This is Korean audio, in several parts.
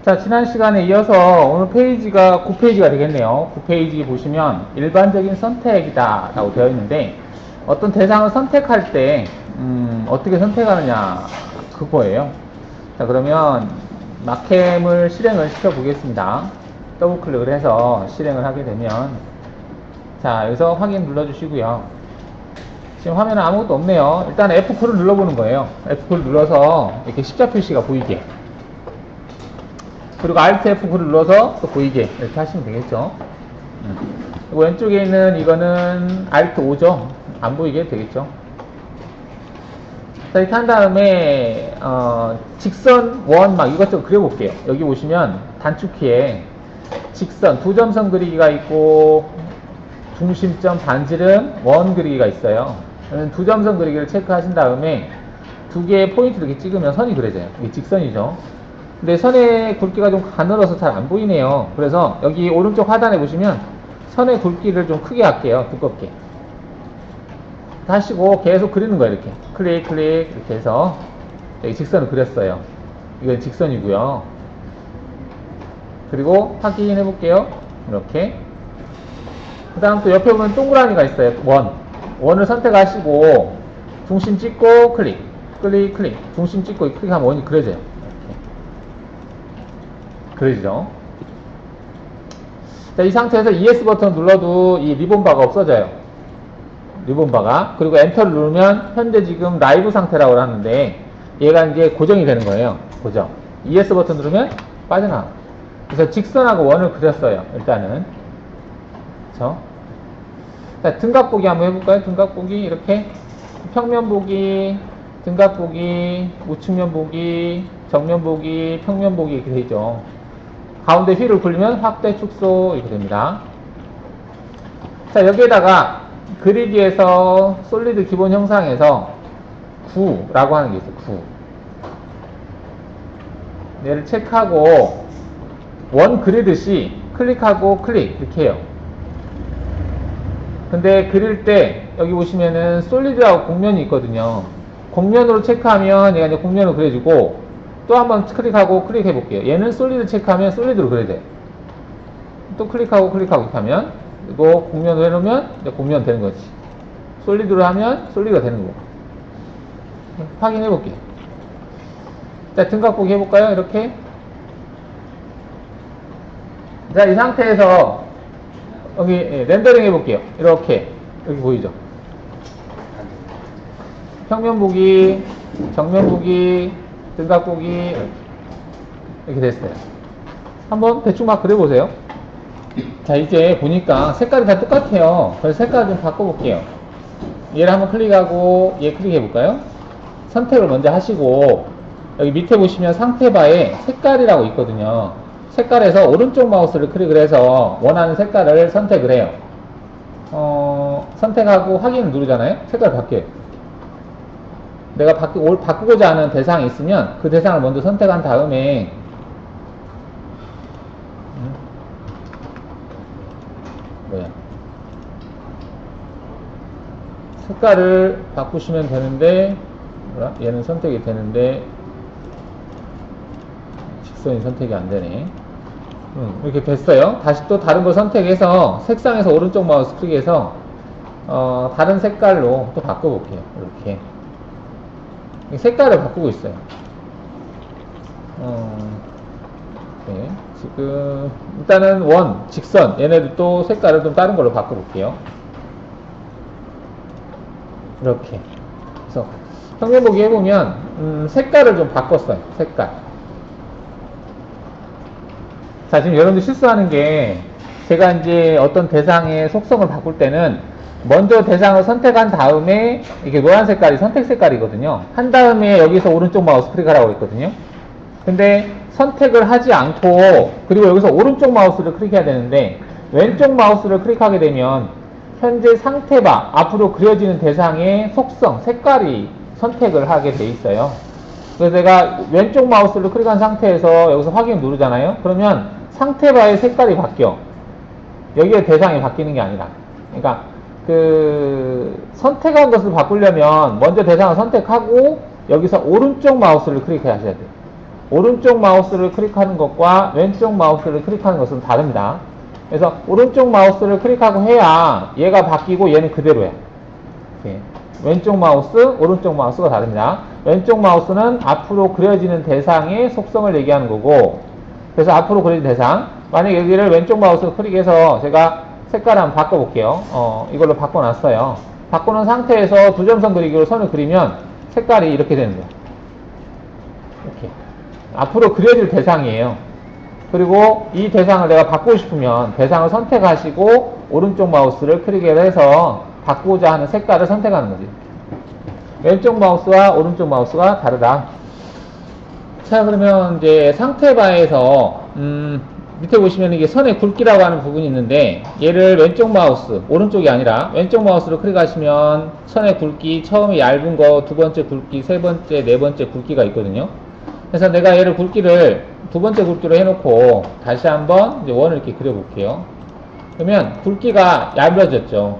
자, 지난 시간에 이어서 오늘 페이지가 9페이지가 되겠네요. 9페이지 보시면 일반적인 선택이다 라고 되어 있는데, 어떤 대상을 선택할 때 어떻게 선택하느냐 그거예요. 자, 그러면 마캠을 실행을 시켜 보겠습니다. 더블 클릭을 해서 실행을 하게 되면, 자, 여기서 확인 눌러주시고요. 지금 화면에 아무것도 없네요. 일단 F9를 눌러보는 거예요. F9를 눌러서 이렇게 십자 표시가 보이게, 그리고 Alt F9를 눌러서 또 보이게 이렇게 하시면 되겠죠. 그리고 왼쪽에 있는 이거는 Alt 5죠. 안 보이게 되겠죠. 자, 이렇게 한 다음에 직선, 원 막 이것저것 그려볼게요. 여기 보시면 단축키에 직선, 두 점선 그리기가 있고 중심점, 반지름, 원 그리기가 있어요. 두 점선 그리기를 체크하신 다음에 두 개의 포인트 이렇게 찍으면 선이 그려져요. 이게 직선이죠. 근데 선의 굵기가 좀 가늘어서 잘 안 보이네요. 그래서 여기 오른쪽 하단에 보시면 선의 굵기를 좀 크게 할게요. 두껍게 하시고 계속 그리는 거예요. 이렇게 클릭 클릭 이렇게 해서 여기 직선을 그렸어요. 이건 직선이고요. 그리고 확인해 볼게요. 이렇게. 그 다음 또 옆에 보면 동그라미가 있어요. 원을 선택하시고 중심 찍고 클릭 클릭 클릭, 중심 찍고 클릭하면 원이 그려져요. 그러죠. 자, 이 상태에서 ES 버튼 눌러도 이 리본바가 없어져요. 리본바가. 그리고 엔터를 누르면 현재 지금 라이브 상태라고 하는데 얘가 이제 고정이 되는 거예요. 고정. ES 버튼 누르면 빠져나와. 그래서 직선하고 원을 그렸어요. 일단은. 그쵸? 자, 등각 보기 한번 해볼까요? 등각 보기 이렇게 평면 보기, 등각 보기, 우측면 보기, 정면 보기, 평면 보기 이렇게 되죠. 가운데 휠을 굴리면 확대, 축소 이렇게 됩니다. 자, 여기에다가 그리기에서 솔리드 기본 형상에서 9라고 하는 게 있어요. 9. 얘를 체크하고 원 그리듯이 클릭하고 클릭 이렇게 해요. 근데 그릴 때 여기 보시면은 솔리드하고 곡면이 있거든요. 곡면으로 체크하면 얘가 이제 곡면으로 그려지고, 또 한번 클릭하고 클릭해 볼게요. 얘는 솔리드 체크하면 솔리드로 그려져요. 또 클릭하고 클릭하고 이렇게 하면, 이거 곡면으로 해놓으면 이제 곡면 되는 거지. 솔리드로 하면 솔리드가 되는 거고. 확인해 볼게요. 자, 등각 보기 해볼까요? 이렇게. 자, 이 상태에서 여기 렌더링 해볼게요. 이렇게 여기 보이죠? 평면 보기, 정면 보기, 등각 보기 이렇게 됐어요. 한번 대충 막 그려보세요. 자, 이제 보니까 색깔이 다 똑같아요. 그래서 색깔 좀 바꿔볼게요. 얘를 한번 클릭하고 얘 클릭해볼까요? 선택을 먼저 하시고 여기 밑에 보시면 상태바에 색깔이라고 있거든요. 색깔에서 오른쪽 마우스를 클릭을 해서 원하는 색깔을 선택을 해요. 선택하고 확인을 누르잖아요. 색깔이 바뀌어요. 내가 바꾸고자 하는 대상이 있으면 그 대상을 먼저 선택한 다음에 색깔을 바꾸시면 되는데, 얘는 선택이 되는데 직선이 선택이 안 되네. 이렇게 됐어요. 다시 또 다른 거 선택해서 색상에서 오른쪽 마우스 클릭해서 다른 색깔로 또 바꿔볼게요. 이렇게 색깔을 바꾸고 있어요. 네. 지금 일단은 원, 직선 얘네들 또 색깔을 좀 다른 걸로 바꿔볼게요. 이렇게. 그래서 평면 보기 해보면 색깔을 좀 바꿨어요. 색깔. 자, 지금 여러분들 실수하는 게, 제가 이제 어떤 대상의 속성을 바꿀 때는 먼저 대상을 선택한 다음에 이게 노란 색깔이 선택 색깔이거든요. 한 다음에 여기서 오른쪽 마우스 클릭하라고 했거든요. 근데 선택을 하지 않고, 그리고 여기서 오른쪽 마우스를 클릭해야 되는데 왼쪽 마우스를 클릭하게 되면 현재 상태바 앞으로 그려지는 대상의 속성, 색깔이 선택을 하게 돼 있어요. 그래서 제가 왼쪽 마우스를 클릭한 상태에서 여기서 확인 누르잖아요. 그러면 상태바의 색깔이 바뀌어. 여기에 대상이 바뀌는 게 아니라. 그러니까 선택한 것을 바꾸려면 먼저 대상을 선택하고 여기서 오른쪽 마우스를 클릭해 하셔야 돼요. 오른쪽 마우스를 클릭하는 것과 왼쪽 마우스를 클릭하는 것은 다릅니다. 그래서 오른쪽 마우스를 클릭하고 해야 얘가 바뀌고 얘는 그대로야. 이렇게. 왼쪽 마우스, 오른쪽 마우스가 다릅니다. 왼쪽 마우스는 앞으로 그려지는 대상의 속성을 얘기하는 거고, 그래서 앞으로 그려진 대상, 만약에 여기를 왼쪽 마우스로 클릭해서 제가 색깔을 한번 바꿔볼게요. 이걸로 바꿔놨어요. 바꿔놓은 상태에서 두 점선 그리기로 선을 그리면 색깔이 이렇게 되는 거예요. 이렇게. 앞으로 그려질 대상이에요. 그리고 이 대상을 내가 바꾸고 싶으면 대상을 선택하시고 오른쪽 마우스를 클릭을 해서 바꾸고자 하는 색깔을 선택하는 거지. 왼쪽 마우스와 오른쪽 마우스가 다르다. 자, 그러면 이제 상태바에서 밑에 보시면 이게 선의 굵기라고 하는 부분이 있는데, 얘를 왼쪽 마우스, 오른쪽이 아니라 왼쪽 마우스로 클릭하시면 선의 굵기, 처음에 얇은 거, 두 번째 굵기, 세 번째, 네 번째 굵기가 있거든요. 그래서 내가 얘를 굵기를 두 번째 굵기로 해놓고 다시 한번 이제 원을 이렇게 그려볼게요. 그러면 굵기가 얇아졌죠.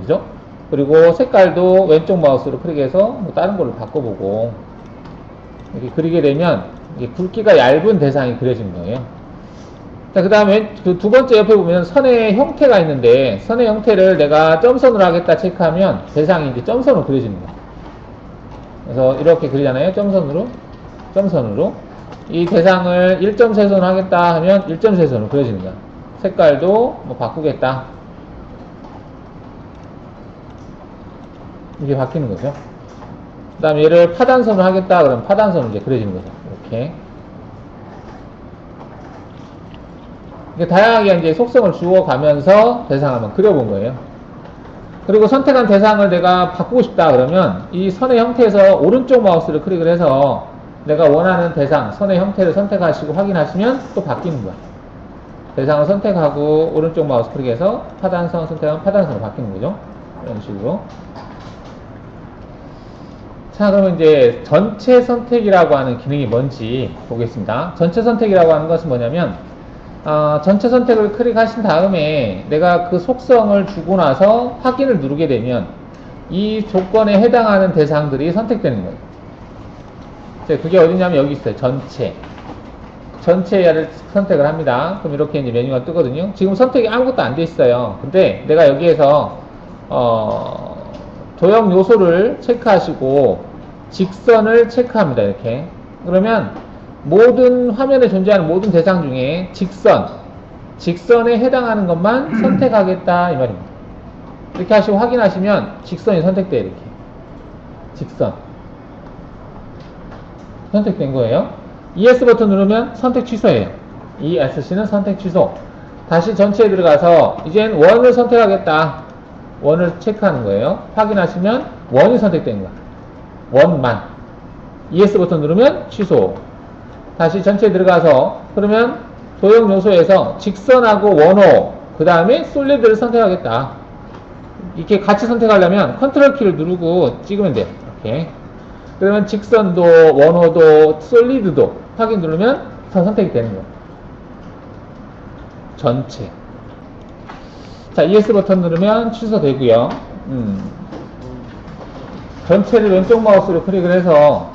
그죠? 그리고 색깔도 왼쪽 마우스로 클릭해서 뭐 다른 걸로 바꿔보고 이렇게 그리게 되면 이게 굵기가 얇은 대상이 그려진 거예요. 자, 그 다음에 그 두 번째 옆에 보면 선의 형태가 있는데, 선의 형태를 내가 점선으로 하겠다 체크하면 대상이 이제 점선으로 그려지는 거예요. 그래서 이렇게 그리잖아요. 점선으로. 이 대상을 1.3선으로 하겠다 하면 1.3선으로 그려지는 거야. 색깔도 뭐 바꾸겠다. 이게 바뀌는 거죠. 그 다음에 얘를 파단선으로 하겠다 그러면 파단선으로 이제 그려지는 거죠. 이렇게. 이게 다양하게 이제 속성을 주어가면서 대상을 한번 그려본 거예요. 그리고 선택한 대상을 내가 바꾸고 싶다 그러면 이 선의 형태에서 오른쪽 마우스를 클릭을 해서 내가 원하는 대상, 선의 형태를 선택하시고 확인하시면 또 바뀌는 거야. 대상을 선택하고 오른쪽 마우스 클릭해서 파단선 선택하면 파단선으로 바뀌는 거죠. 이런 식으로. 자, 그러면 이제 전체 선택이라고 하는 기능이 뭔지 보겠습니다. 전체 선택이라고 하는 것은 뭐냐면, 전체 선택을 클릭하신 다음에 내가 그 속성을 주고 나서 확인을 누르게 되면 이 조건에 해당하는 대상들이 선택되는 거예요. 그게 어디냐면 여기 있어요. 전체를 선택을 합니다. 그럼 이렇게 이제 메뉴가 뜨거든요. 지금 선택이 아무것도 안 돼 있어요. 근데 내가 여기에서 도형 요소를 체크하시고 직선을 체크합니다. 이렇게. 그러면 모든 화면에 존재하는 모든 대상 중에 직선에 해당하는 것만 선택하겠다 이 말입니다. 이렇게 하시고 확인하시면 직선이 선택돼요. 이렇게. 직선. 선택된 거예요. ES 버튼 누르면 선택 취소예요. ESC는 선택 취소. 다시 전체에 들어가서 이젠 원을 선택하겠다. 원을 체크하는 거예요. 확인하시면 원이 선택된 거야. 원만. ES 버튼 누르면 취소. 다시 전체에 들어가서 그러면 도형 요소에서 직선하고 원호 그 다음에 솔리드를 선택하겠다. 이렇게 같이 선택하려면 컨트롤 키를 누르고 찍으면 돼요. 이렇게. 그러면 직선도 원호도 솔리드도 확인 누르면 다 선택이 되는 거예요. 전체. 자, ES 버튼 누르면 취소되고요. 전체를 왼쪽 마우스로 클릭을 해서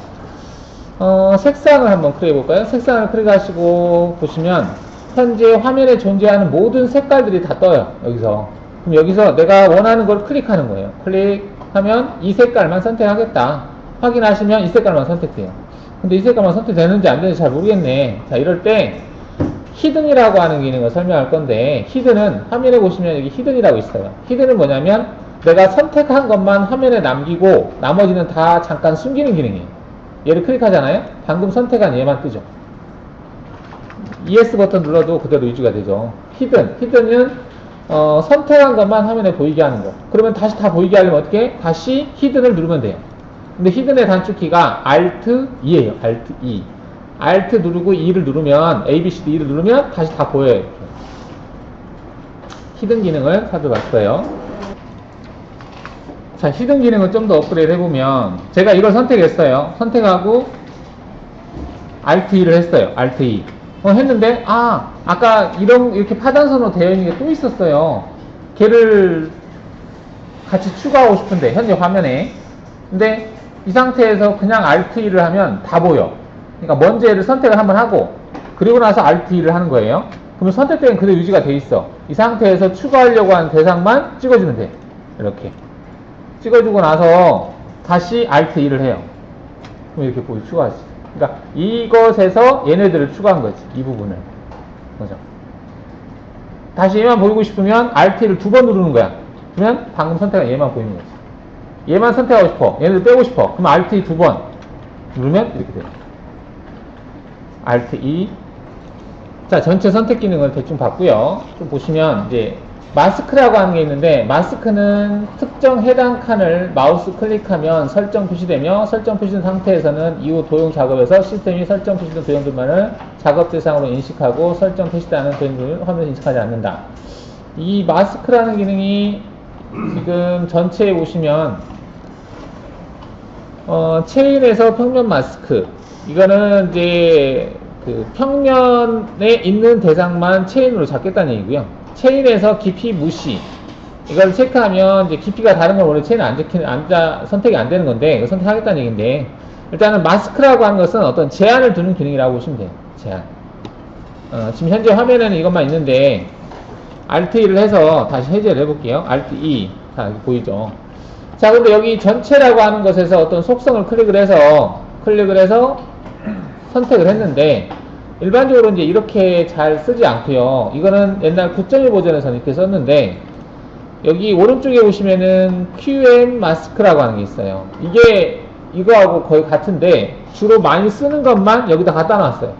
색상을 한번 클릭해 볼까요? 색상을 클릭하시고 보시면 현재 화면에 존재하는 모든 색깔들이 다 떠요. 여기서. 그럼 여기서 내가 원하는 걸 클릭하는 거예요. 클릭하면 이 색깔만 선택하겠다. 확인하시면 이 색깔만 선택돼요. 근데 이 색깔만 선택되는지 안 되는지 잘 모르겠네. 자, 이럴 때 히든이라고 하는 기능을 설명할 건데, 히든은 화면에 보시면 여기 히든이라고 있어요. 히든은 뭐냐면 내가 선택한 것만 화면에 남기고 나머지는 다 잠깐 숨기는 기능이에요. 얘를 클릭하잖아요. 방금 선택한 얘만 뜨죠. ES 버튼 눌러도 그대로 유지가 되죠. 히든은 선택한 것만 화면에 보이게 하는 거. 그러면 다시 다 보이게 하려면 어떻게? 다시 히든을 누르면 돼요. 근데 히든의 단축키가 Alt E예요. Alt E. Alt 누르고 E를 누르면, A, B, C, D, E를 누르면 다시 다 보여요. 이렇게. 히든 기능을 살펴봤어요. 자, 히든 기능을 좀 더 업그레이드 해보면, 제가 이걸 선택했어요. 선택하고 Alt E를 했어요. Alt E. 했는데, 아까 이렇게 파단선으로 되어 있는 게 또 있었어요. 걔를 같이 추가하고 싶은데, 현재 화면에. 근데 이 상태에서 그냥 Alt E를 하면 다 보여. 그러니까 먼저 얘를 선택을 한번 하고 그리고 나서 Alt-E를 하는 거예요. 그러면 선택된 그대로 유지가 돼 있어. 이 상태에서 추가하려고 하는 대상만 찍어주면 돼. 이렇게 찍어주고 나서 다시 Alt-E를 해요. 그럼 이렇게 보기 추가할 수 있어. 그러니까 이것에서 얘네들을 추가한 거지. 이 부분을. 그죠? 다시 얘만 보이고 싶으면 Alt-E를 2번 누르는 거야. 그러면 방금 선택한 얘만 보이는 거지. 얘만 선택하고 싶어. 얘네들 빼고 싶어. 그럼 Alt-E 2번 누르면 이렇게 돼요. Alt-E. 자, 전체 선택 기능을 대충 봤고요. 좀 보시면 이제 마스크라고 하는 게 있는데, 마스크는 특정 해당 칸을 마우스 클릭하면 설정 표시되며, 설정 표시된 상태에서는 이후 도용 작업에서 시스템이 설정 표시된 도형들만을 작업 대상으로 인식하고 설정 표시되지 않은 도형들을 화면에 인식하지 않는다. 이 마스크라는 기능이 지금 전체에 보시면 체인에서 평면 마스크, 이거는 이제 그 평면에 있는 대상만 체인으로 잡겠다는 얘기고요. 체인에서 깊이 무시, 이걸 체크하면 이제 깊이가 다른 건 원래 체인에 선택이 안 되는 건데 이거 선택하겠다는 얘기인데, 일단은 마스크라고 하는 것은 어떤 제한을 두는 기능이라고 보시면 돼요. 제한. 지금 현재 화면에는 이것만 있는데 Alt-E를 해서 다시 해제를 해볼게요. Alt-E. 자, 여기 보이죠? 자, 근데 여기 전체라고 하는 것에서 어떤 속성을 클릭을 해서 선택을 했는데, 일반적으로 이제 이렇게 잘 쓰지 않고요. 이거는 옛날 9.1 버전에서는 이렇게 썼는데, 여기 오른쪽에 보시면은 QM 마스크라고 하는 게 있어요. 이게 이거하고 거의 같은데, 주로 많이 쓰는 것만 여기다 갖다 놨어요.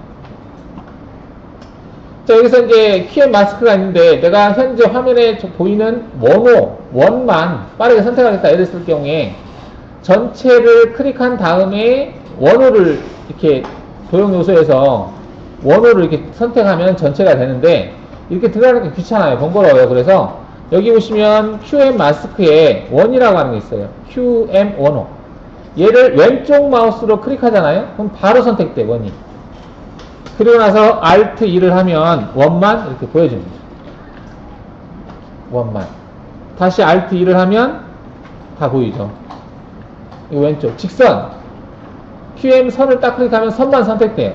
자, 여기서 이제 QM 마스크가 있는데, 내가 현재 화면에 보이는 원만 빠르게 선택하겠다 예를 쓸 경우에, 전체를 클릭한 다음에 원호를 이렇게 도형 요소에서 원호를 이렇게 선택하면 전체가 되는데, 이렇게 들어가는 게 귀찮아요. 번거로워요. 그래서 여기 보시면 QM 마스크에 원이라고 하는 게 있어요. QM 원호. 얘를 왼쪽 마우스로 클릭하잖아요. 그럼 바로 선택돼, 원이. 그리고 나서 Alt-E를 하면 원만 이렇게 보여줍니다. 원만. 다시 Alt-E를 하면 다 보이죠. 이 왼쪽 직선. QM 선을 딱 클릭하면 선만 선택돼요.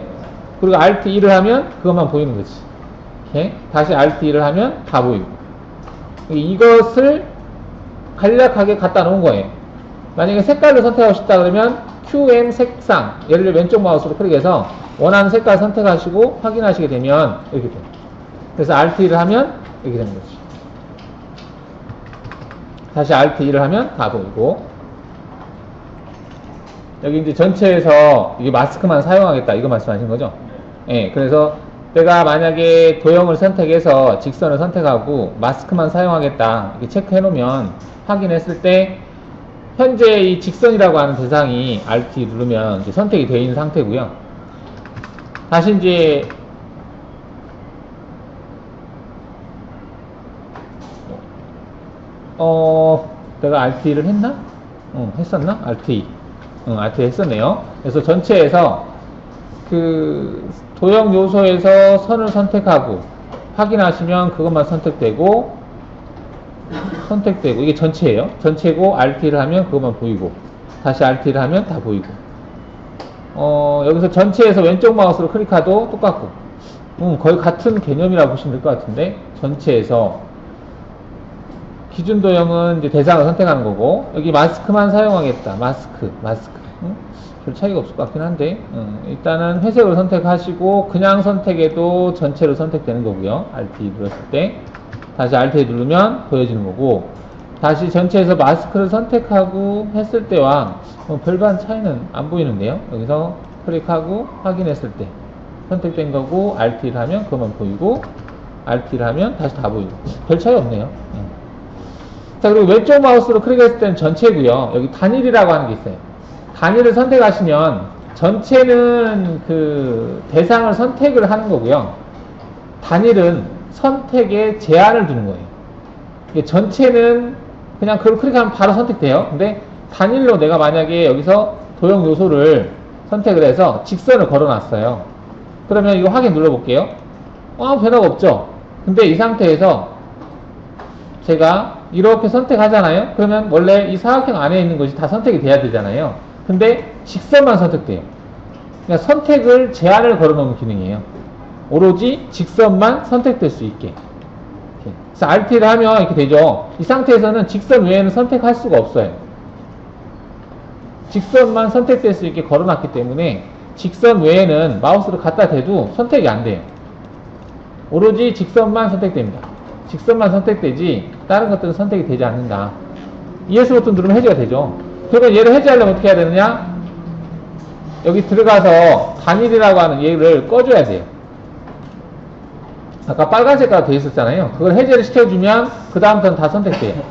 그리고 Alt-E를 하면 그것만 보이는 거지. 이렇게 다시 Alt-E를 하면 다 보이고. 이것을 간략하게 갖다 놓은 거예요. 만약에 색깔을 선택하고 싶다 그러면 QM 색상, 예를 들어 왼쪽 마우스로 클릭해서 원하는 색깔 선택하시고 확인하시게 되면 이렇게 돼요. 그래서 Alt-E를 하면 이렇게 되는 거지. 다시 Alt-E를 하면 다 보이고. 여기 이제 전체에서 이게 마스크만 사용하겠다 이거 말씀하신 거죠? 예, 그래서 내가 만약에 도형을 선택해서 직선을 선택하고 마스크만 사용하겠다 이렇게 체크해 놓으면 확인했을 때 현재 이 직선이라고 하는 대상이 Alt 누르면 이제 선택이 되어 있는 상태고요. 다시 이제 내가 Alt-E를 했나? 했었나? Alt-E. Alt-E 했었네요. 그래서 전체에서 그 도형 요소에서 선을 선택하고 확인하시면 그것만 선택되고 이게 전체예요. 전체고 Alt-E를 하면 그것만 보이고 다시 Alt-E를 하면 다 보이고. 여기서 전체에서 왼쪽 마우스로 클릭해도 똑같고 거의 같은 개념이라고 보시면 될 것 같은데, 전체에서 기준 도형은 이제 대상을 선택하는 거고, 여기 마스크만 사용하겠다. 마스크. 별 차이가 없을 것 같긴 한데, 일단은 회색을 선택하시고, 그냥 선택해도 전체로 선택되는 거고요. Alt-E 눌렀을 때. 다시 Alt-E 누르면 보여지는 거고, 다시 전체에서 마스크를 선택하고 했을 때와 별반 차이는 안 보이는데요. 여기서 클릭하고 확인했을 때 선택된 거고, Alt-E를 하면 그것만 보이고, Alt-E를 하면 다시 다 보이고. 별 차이 없네요. 자, 그리고 왼쪽 마우스로 클릭했을 때는 전체고요. 여기 단일이라고 하는 게 있어요. 단일을 선택하시면 전체는 그 대상을 선택을 하는 거고요. 단일은 선택에 제한을 두는 거예요. 이게 전체는 그냥 그걸 클릭하면 바로 선택돼요. 근데 단일로 내가 만약에 여기서 도형 요소를 선택을 해서 직선을 걸어놨어요. 그러면 이거 확인 눌러볼게요. 변화가 없죠? 근데 이 상태에서 제가 이렇게 선택하잖아요. 그러면 원래 이 사각형 안에 있는 것이 다 선택이 돼야 되잖아요. 근데 직선만 선택돼요. 그러니까 선택을 제한을 걸어놓은 기능이에요. 오로지 직선만 선택될 수 있게. 이렇게. 그래서 RT를 하면 이렇게 되죠. 이 상태에서는 직선 외에는 선택할 수가 없어요. 직선만 선택될 수 있게 걸어놨기 때문에 직선 외에는 마우스를 갖다 대도 선택이 안 돼요. 오로지 직선만 선택됩니다. 직선만 선택되지 다른 것들은 선택이 되지 않는다. ES 버튼 누르면 해제가 되죠. 그러면 얘를 해제하려면 어떻게 해야 되느냐? 여기 들어가서 단일이라고 하는 얘를 꺼줘야 돼요. 아까 빨간 색깔로 되어 있었잖아요. 그걸 해제를 시켜주면 그 다음부터는 다 선택돼요.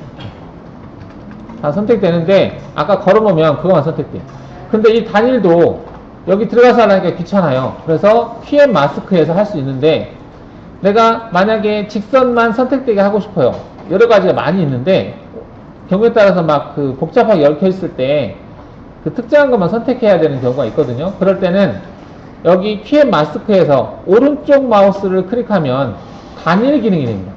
다 선택되는데 아까 걸어놓으면 그것만 선택돼요. 근데 이 단일도 여기 들어가서 하려니까 귀찮아요. 그래서 QM 마스크에서 할 수 있는데 내가 만약에 직선만 선택되게 하고 싶어요. 여러 가지가 많이 있는데 경우에 따라서 막 그 복잡하게 얽혀 있을 때 그 특정한 것만 선택해야 되는 경우가 있거든요. 그럴 때는 여기 QM 마스크에서 오른쪽 마우스를 클릭하면 단일 기능이 됩니다.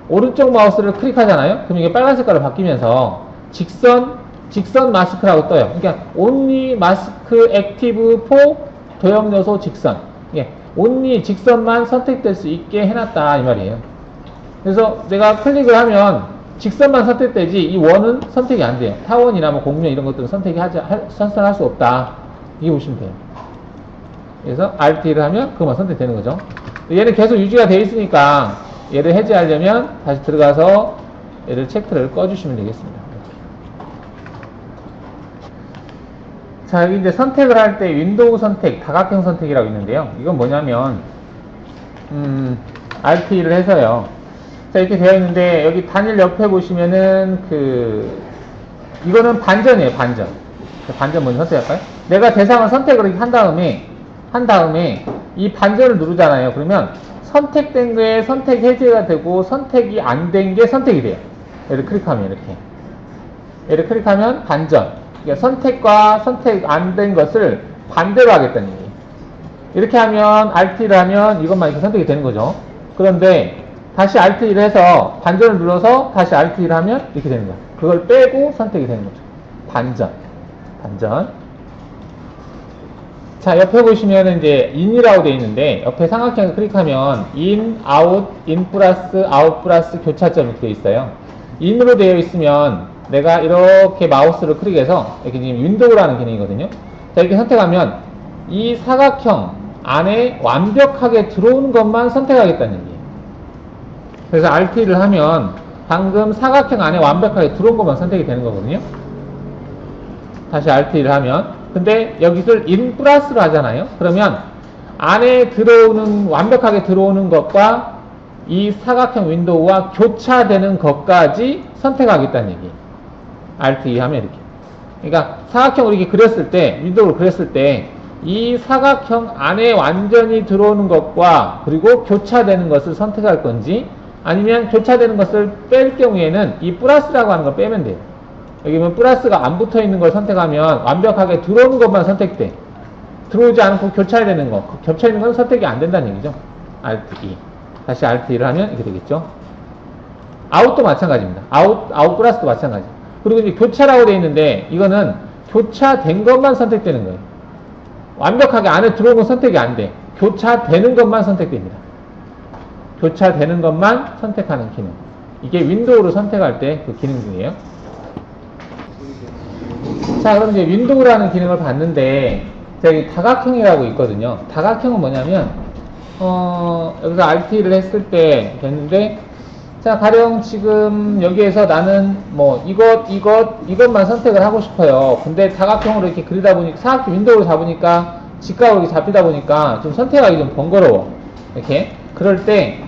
오른쪽 마우스를 클릭하잖아요. 그럼 이게 빨간 색깔로 바뀌면서 직선 마스크라고 떠요. 그러니까 only 마스크 액티브 for 도형 요소 직선. 예, only 직선만 선택될 수 있게 해놨다 이 말이에요. 그래서 내가 클릭을 하면 직선만 선택되지 이 원은 선택이 안 돼요. 타원이나 뭐 공면 이런 것들은 선택할 수 없다. 이게 보시면 돼요. 그래서 RT를 하면 그것만 선택되는 거죠. 얘는 계속 유지가 되어 있으니까 얘를 해제하려면 다시 들어가서 얘를 체크를 꺼주시면 되겠습니다. 자, 여기 이제 선택을 할 때 윈도우 선택, 다각형 선택이라고 있는데요. 이건 뭐냐면 RT를 해서요. 자, 이렇게 되어 있는데 여기 단일 옆에 보시면은 이거는 반전이에요. 반전. 반전 먼저 선택할까요? 내가 대상을 선택을 한 다음에 이 반전을 누르잖아요. 그러면 선택된 게 선택 해제가 되고 선택이 안 된 게 선택이 돼요. 얘를 클릭하면 이렇게. 얘를 클릭하면 반전. 그러니까 선택과 선택 안 된 것을 반대로 하겠다는 얘기예요. 이렇게 하면 RT를 하면 이것만 이렇게 선택이 되는 거죠. 그런데 다시 RT를 해서 반전을 눌러서 다시 RT를 하면 이렇게 되는 거예요. 그걸 빼고 선택이 되는 거죠. 반전. 자, 옆에 보시면 이제 in이라고 되어 있는데 옆에 삼각형을 클릭하면 in, out, in 플러스 out 플러스 교차점 이렇게 되어 있어요. in으로 되어 있으면 내가 이렇게 마우스를 클릭해서 이렇게 지금 윈도우라는 기능이거든요. 자, 이렇게 선택하면 이 사각형 안에 완벽하게 들어오는 것만 선택하겠다는 얘기예요. 그래서 RT를 하면 방금 사각형 안에 완벽하게 들어온 것만 선택이 되는 거거든요. 다시 RT를 하면 근데 여기를 in 플러스로 하잖아요. 그러면 안에 완벽하게 들어오는 것과 이 사각형 윈도우와 교차되는 것까지 선택하겠다는 얘기예요. RT 하면 이렇게. 그러니까 사각형을 이렇게 그렸을 때, 윈도우를 그렸을 때 이 사각형 안에 완전히 들어오는 것과 그리고 교차되는 것을 선택할 건지 아니면 교차되는 것을 뺄 경우에는 이 플러스라고 하는 걸 빼면 돼요. 여기 보면 플러스가 안 붙어 있는 걸 선택하면 완벽하게 들어오는 것만 선택돼. 들어오지 않고 교차되는 거, 겹쳐 있는 건 선택이 안 된다는 얘기죠. RT. 다시 RT를 하면 이렇게 되겠죠. 아웃도 마찬가지입니다. 아웃 플러스도 마찬가지. 그리고 이제 교차라고 되어 있는데 이거는 교차된 것만 선택되는 거예요. 완벽하게 안에 들어온 건 선택이 안 돼. 교차되는 것만 선택됩니다. 교차되는 것만 선택하는 기능. 이게 윈도우로 선택할 때 그 기능 중이에요. 자, 그럼 이제 윈도우라는 기능을 봤는데, 여기 다각형이라고 있거든요. 다각형은 뭐냐면, 여기서 RT를 했을 때 됐는데, 자, 가령 지금 여기에서 나는 뭐, 이것만 선택을 하고 싶어요. 근데 다각형으로 이렇게 그리다 보니까, 사각형 윈도우로 잡으니까, 직각으로 이렇게 잡히다 보니까 좀 선택하기 좀 번거로워. 이렇게. 그럴 때,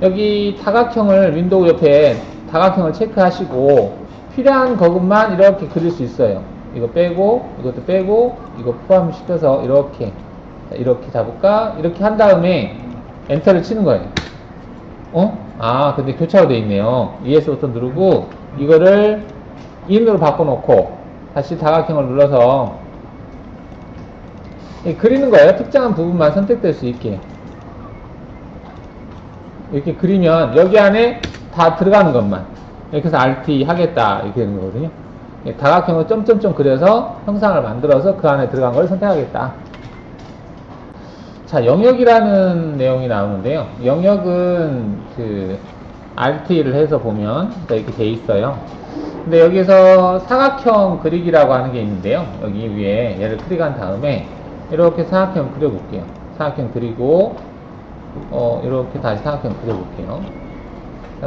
여기 다각형을 윈도우 옆에 다각형을 체크하시고 필요한 것만 이렇게 그릴 수 있어요. 이거 빼고 이것도 빼고 이거 포함시켜서 이렇게 잡을까? 이렇게 한 다음에 엔터를 치는 거예요. 근데 교차로 되어 있네요. ES 버튼 누르고 이거를 in으로 바꿔놓고 다시 다각형을 눌러서 그리는 거예요. 특정한 부분만 선택될 수 있게. 이렇게 그리면 여기 안에 다 들어가는 것만 이렇게 해서 RT 하겠다 이렇게 되는 거거든요. 다각형을 점점점 그려서 형상을 만들어서 그 안에 들어간 걸 선택하겠다. 자, 영역이라는 내용이 나오는데요. 영역은 그 RT를 해서 보면 이렇게 돼 있어요. 근데 여기서 사각형 그리기라고 하는 게 있는데요. 여기 위에 얘를 클릭한 다음에 이렇게 사각형 그려볼게요. 사각형 그리고 이렇게 다시 사각형 그려볼게요.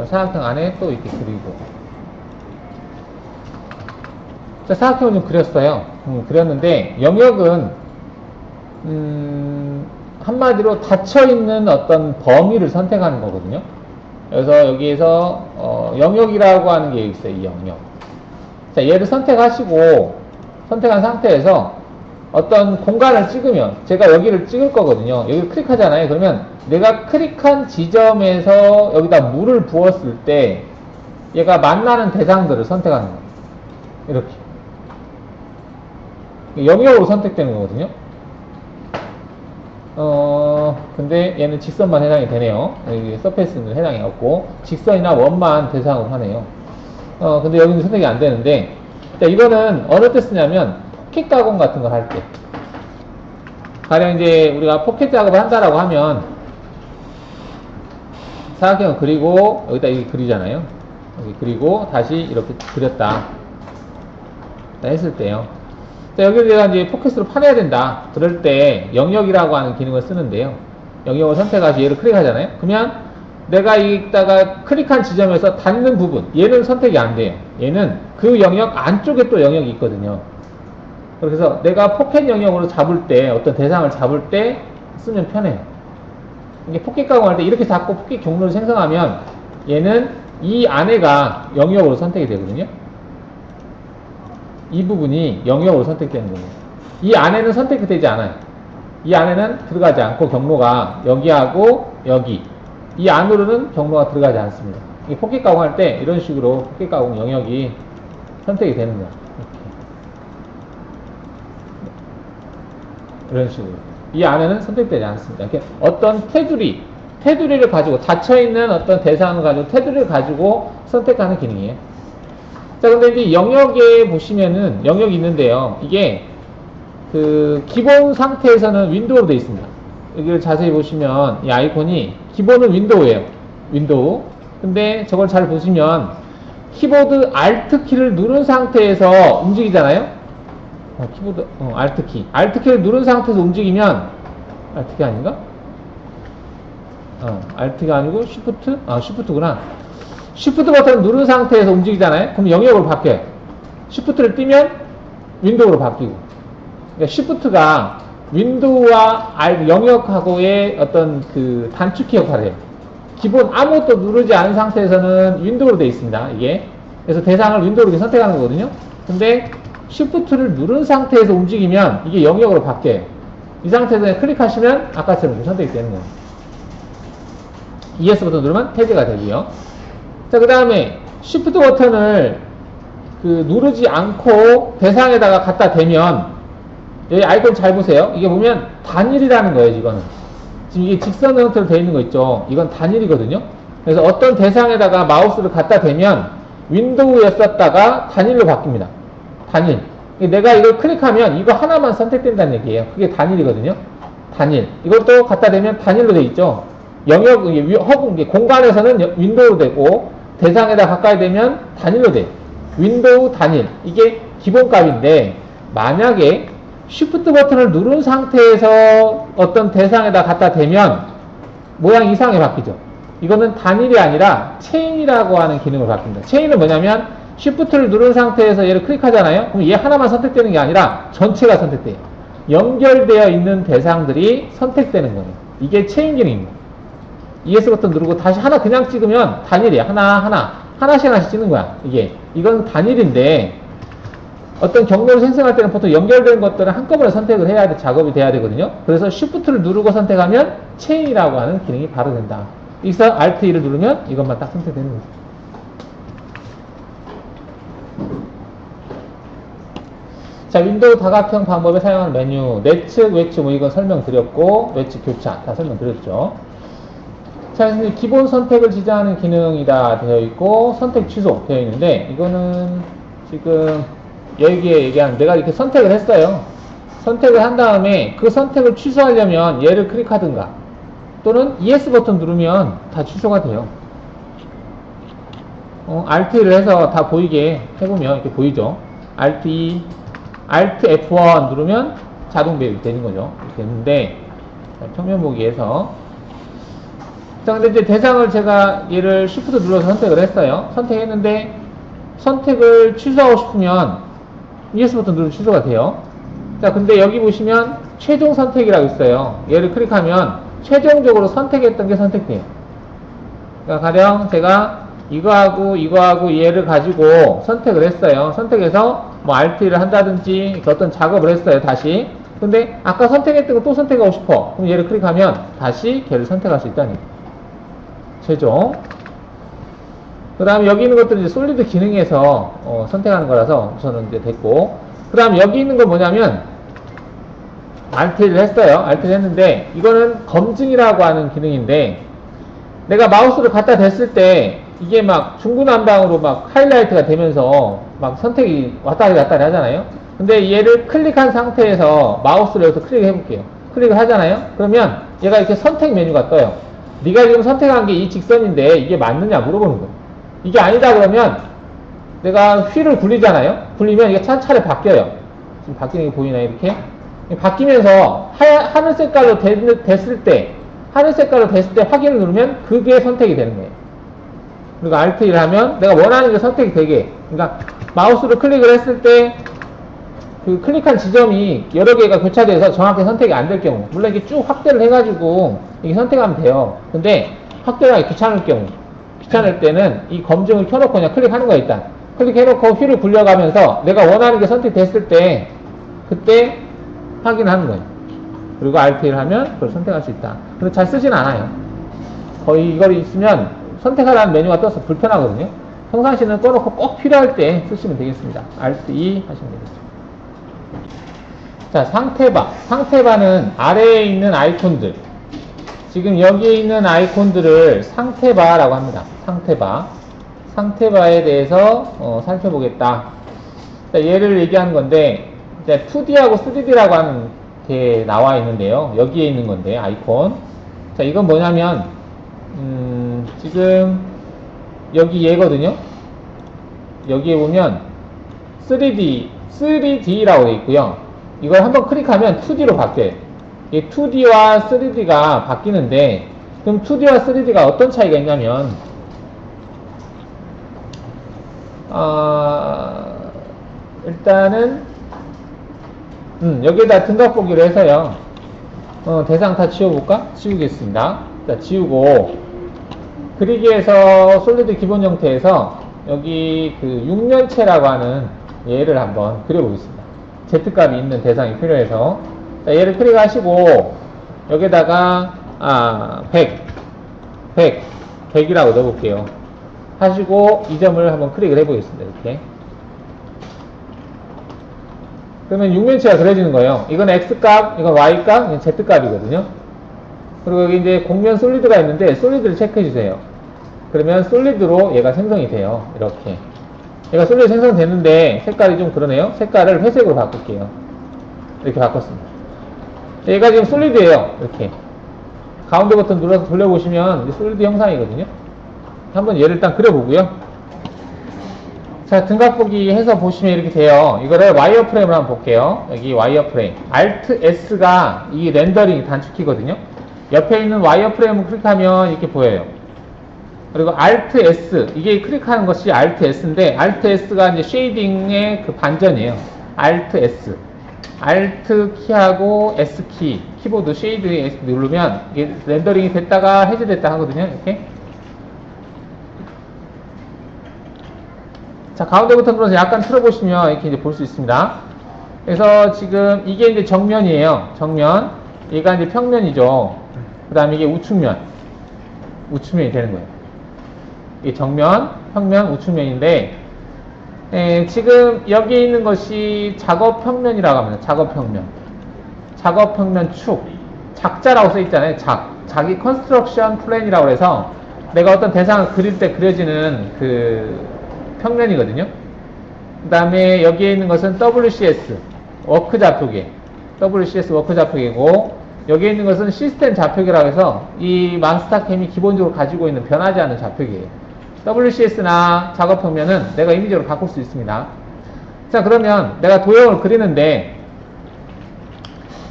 사각형 안에 또 이렇게 그리고. 자, 사각형을 좀 그렸어요. 그렸는데 영역은 한마디로 닫혀있는 어떤 범위를 선택하는 거거든요. 그래서 여기에서 영역이라고 하는 게 있어요. 이 영역. 자, 얘를 선택하시고 선택한 상태에서 어떤 공간을 찍으면 제가 여기를 찍을 거거든요. 여기를 클릭하잖아요. 그러면 내가 클릭한 지점에서 여기다 물을 부었을 때 얘가 만나는 대상들을 선택하는 거예요. 이렇게 영역으로 선택되는 거거든요. 근데 얘는 직선만 해당이 되네요. 여기 서페이스는 해당이 없고 직선이나 원만 대상으로 하네요. 근데 여기는 선택이 안 되는데, 자, 이거는 어느 때 쓰냐면 포켓 가공 같은 거 할 때. 가령 이제 우리가 포켓 작업을 한다라고 하면 사각형을 그리고 여기다 이렇게 그리잖아요. 여기 그리고 다시 이렇게 그렸다 했을 때요. 자, 여기를 내가 이제 포켓으로 파내야 된다. 그럴 때 영역이라고 하는 기능을 쓰는데요. 영역을 선택하시 얘를 클릭하잖아요. 그러면 내가 이따가 클릭한 지점에서 닿는 부분, 얘는 선택이 안 돼요. 얘는 그 영역 안쪽에 또 영역이 있거든요. 그래서 내가 포켓 영역으로 잡을 때, 어떤 대상을 잡을 때 쓰면 편해요. 이게 포켓 가공할 때 이렇게 잡고 포켓 경로를 생성하면 얘는 이 안에가 영역으로 선택이 되거든요. 이 부분이 영역으로 선택되는 거예요. 이 안에는 선택이 되지 않아요. 이 안에는 들어가지 않고 경로가 여기하고 여기, 이 안으로는 경로가 들어가지 않습니다. 이 포켓 가공할 때 이런 식으로 포켓 가공 영역이 선택이 되는 거예요. 이런 식으로. 이 안에는 선택되지 않습니다. 이렇게 어떤 테두리를 가지고, 닫혀있는 어떤 대상을 가지고, 테두리를 가지고 선택하는 기능이에요. 자, 근데 이제 영역에 보시면은, 영역이 있는데요. 이게, 기본 상태에서는 윈도우로 되어 있습니다. 여기를 자세히 보시면, 이 아이콘이, 기본은 윈도우예요. 윈도우. 근데 저걸 잘 보시면, 키보드 Alt키를 누른 상태에서 움직이잖아요? 키보드, Alt키. Alt키를 누른 상태에서 움직이면, Alt키 아닌가? Alt가 아니고, Shift? Shift구나. Shift 버튼을 누른 상태에서 움직이잖아요? 그럼 영역으로 바뀌어요. Shift를 띄면, 윈도우로 바뀌고. 그러니까 Shift가 윈도우와 영역하고의 어떤 단축키 역할을 해요. 기본 아무것도 누르지 않은 상태에서는 윈도우로 되어 있습니다, 이게. 그래서 대상을 윈도우로 선택하는 거거든요. 근데, Shift를 누른 상태에서 움직이면 이게 영역으로 바뀌어요. 이 상태에서 그냥 클릭하시면 아까처럼 이렇게 선택이 되는 거예요. ES 버튼 누르면 해제가 되고요. 자, 그 다음에 Shift 버튼을 누르지 않고 대상에다가 갖다 대면 여기 아이콘 잘 보세요. 이게 보면 단일이라는 거예요, 이거는. 지금 이게 직선 형태로 되어 있는 거 있죠. 이건 단일이거든요. 그래서 어떤 대상에다가 마우스를 갖다 대면 윈도우였었다가 단일로 바뀝니다. 단일. 내가 이걸 클릭하면 이거 하나만 선택된다는 얘기예요. 그게 단일이거든요. 단일. 이것도 갖다 대면 단일로 돼 있죠. 영역, 공간에서는 윈도우로 되고 대상에다 가까이 되면 단일로 돼요. 윈도우 단일. 이게 기본값인데 만약에 Shift 버튼을 누른 상태에서 어떤 대상에다 갖다 대면 모양이 이상하게 바뀌죠. 이거는 단일이 아니라 체인이라고 하는 기능으로 바뀝니다. 체인은 뭐냐면 Shift를 누른 상태에서 얘를 클릭하잖아요. 그럼 얘 하나만 선택되는 게 아니라 전체가 선택돼요. 연결되어 있는 대상들이 선택되는 거예요. 이게 체인 기능입니다. ES 버튼 누르고 다시 하나 그냥 찍으면 단일이에요. 하나씩 찍는 거야. 이건 단일인데 어떤 경로를 생성할 때는 보통 연결된 것들은 한꺼번에 선택을 해야 돼, 작업이 돼야 되거든요. 그래서 Shift를 누르고 선택하면 체인이라고 하는 기능이 바로 된다. 여기서 Alt-E를 누르면 이것만 딱 선택되는 거죠. 자, 윈도우 다각형 방법에 사용하는 메뉴, 내측, 외측, 이건 설명드렸고, 외측 교차 다 설명드렸죠. 자, 기본 선택을 지정하는 기능이다 되어 있고, 선택 취소 되어 있는데, 이거는 지금 여기에 얘기하는, 내가 이렇게 선택을 했어요. 선택을 한 다음에 그 선택을 취소하려면 얘를 클릭하든가 또는 ES 버튼 누르면 다 취소가 돼요. Alt를 해서 다 보이게 해보면 이렇게 보이죠. Alt E, Alt F1 누르면 자동 배열이 되는 거죠. 이렇게 됐는데, 평면 보기에서. 자, 근데 이제 대상을 제가 얘를 Shift 눌러서 선택을 했어요. 선택했는데, 선택을 취소하고 싶으면 ES 버튼 누르면 취소가 돼요. 자, 근데 여기 보시면 최종 선택이라고 있어요. 얘를 클릭하면 최종적으로 선택했던 게 선택돼요. 그러니까 가령 제가 이거하고 얘를 가지고 선택을 했어요. 선택해서 뭐 RT를 한다든지 어떤 작업을 했어요. 다시. 근데 아까 선택했던 거 또 선택하고 싶어. 그럼 얘를 클릭하면 다시 걔를 선택할 수 있다는 거예요. 최종. 그 다음에 여기 있는 것들은 이제 솔리드 기능에서 선택하는 거라서 저는 이제 됐고. 그 다음에 여기 있는 건 뭐냐면 RT를 했어요. RT를 했는데 이거는 검증이라고 하는 기능인데 내가 마우스를 갖다 댔을 때 이게 막 중구난방으로 막 하이라이트가 되면서 막 선택이 왔다리 갔다리 하잖아요. 근데 얘를 클릭한 상태에서 마우스를 여기서 클릭해 볼게요. 클릭을 하잖아요. 그러면 얘가 이렇게 선택 메뉴가 떠요. 네가 지금 선택한 게 이 직선인데 이게 맞느냐 물어보는 거예요. 이게 아니다 그러면 내가 휠을 굴리잖아요. 굴리면 이게 차례 바뀌어요. 지금 바뀌는 게 보이나요? 이렇게 바뀌면서 하늘 색깔로 됐을 때 확인을 누르면 그게 선택이 되는 거예요. 그리고 Alt1 하면 내가 원하는 게 선택이 되게. 그러니까 마우스로 클릭을 했을 때 그 클릭한 지점이 여러 개가 교차돼서 정확히 선택이 안 될 경우. 물론 이게 쭉 확대를 해가지고 이게 선택하면 돼요. 근데 확대가 귀찮을 경우. 귀찮을 때는 이 검증을 켜놓고 그냥 클릭하는 거야, 일단. 클릭해놓고 휠을 굴려가면서 내가 원하는 게 선택됐을 때 그때 확인하는 거예요. 그리고 Alt1 하면 그걸 선택할 수 있다. 근데 잘 쓰진 않아요. 거의 이걸 있으면 선택하라는 메뉴가 떠서 불편하거든요. 평상시는 꺼놓고 꼭 필요할 때 쓰시면 되겠습니다. Alt2 하시면 되겠죠. 자, 상태바. 상태바는 아래에 있는 아이콘들. 지금 여기에 있는 아이콘들을 상태바라고 합니다. 상태바. 상태바에 대해서 살펴보겠다. 자, 얘를 얘기하는 건데 이제 2D하고 3D라고 하는 게 나와 있는데요. 여기에 있는 건데 아이콘. 자, 이건 뭐냐면 지금 여기 얘거든요. 여기에 보면 3D라고 되어 있고요. 이걸 한번 클릭하면 2D로 바뀌어요. 이 2D와 3D가 바뀌는데 그럼 2D와 3D가 어떤 차이가 있냐면 일단은 여기에다 등각 보기로 해서요. 대상 다 지워볼까? 지우겠습니다. 자, 지우고 그리기에서 솔리드 기본 형태에서 여기 그 6년체라고 하는 얘를 한번 그려보겠습니다. Z값이 있는 대상이 필요해서 자, 얘를 클릭하시고 여기다가 100이라고 넣어볼게요. 하시고 이 점을 한번 클릭을 해보겠습니다. 이렇게 그러면 6면체가 그려지는 거예요. 이건 X값, 이건 Y값, 이건 Z값이거든요. 그리고 여기 이제 공면 솔리드가 있는데 솔리드를 체크해주세요. 그러면 솔리드로 얘가 생성이 돼요. 이렇게 얘가 솔리드 생성됐는데 색깔이 좀 그러네요. 색깔을 회색으로 바꿀게요. 이렇게 바꿨습니다. 얘가 지금 솔리드예요. 이렇게 가운데 버튼 눌러서 돌려보시면 솔리드 형상이거든요. 한번 얘를 일단 그려보고요. 자, 등각 보기 해서 보시면 이렇게 돼요. 이거를 와이어프레임으로 한번 볼게요. 여기 와이어프레임. Alt S가 이 렌더링 단축키거든요. 옆에 있는 와이어프레임을 클릭하면 이렇게 보여요. 그리고 Alt S, 이게 클릭하는 것이 Alt S인데, Alt S가 이제 쉐이딩의 그 반전이에요. Alt S. Alt 키하고 S 키, 키보드 쉐이드 S 누르면 이게 렌더링이 됐다가 해제됐다 하거든요. 이렇게. 자, 가운데 버튼 눌러서 약간 틀어보시면 이렇게 이제 볼 수 있습니다. 그래서 지금 이게 이제 정면이에요. 정면. 얘가 이제 평면이죠. 그 다음에 이게 우측면이 되는 거예요. 이게 정면, 평면, 우측면인데, 지금 여기에 있는 것이 작업평면이라고 합니다. 작업평면. 작업평면 축. 작자라고 써있잖아요. 자기 컨스트럭션 플랜이라고 해서 내가 어떤 대상을 그릴 때 그려지는 그 평면이거든요. 그 다음에 여기에 있는 것은 WCS, 워크 좌표계. WCS 워크 좌표계고, 여기에 있는 것은 시스템 좌표계라고 해서 이 맘스타캠이 기본적으로 가지고 있는 변하지 않는 좌표계예요. WCS나 작업평면은 내가 이미지로 바꿀 수 있습니다. 자, 그러면 내가 도형을 그리는데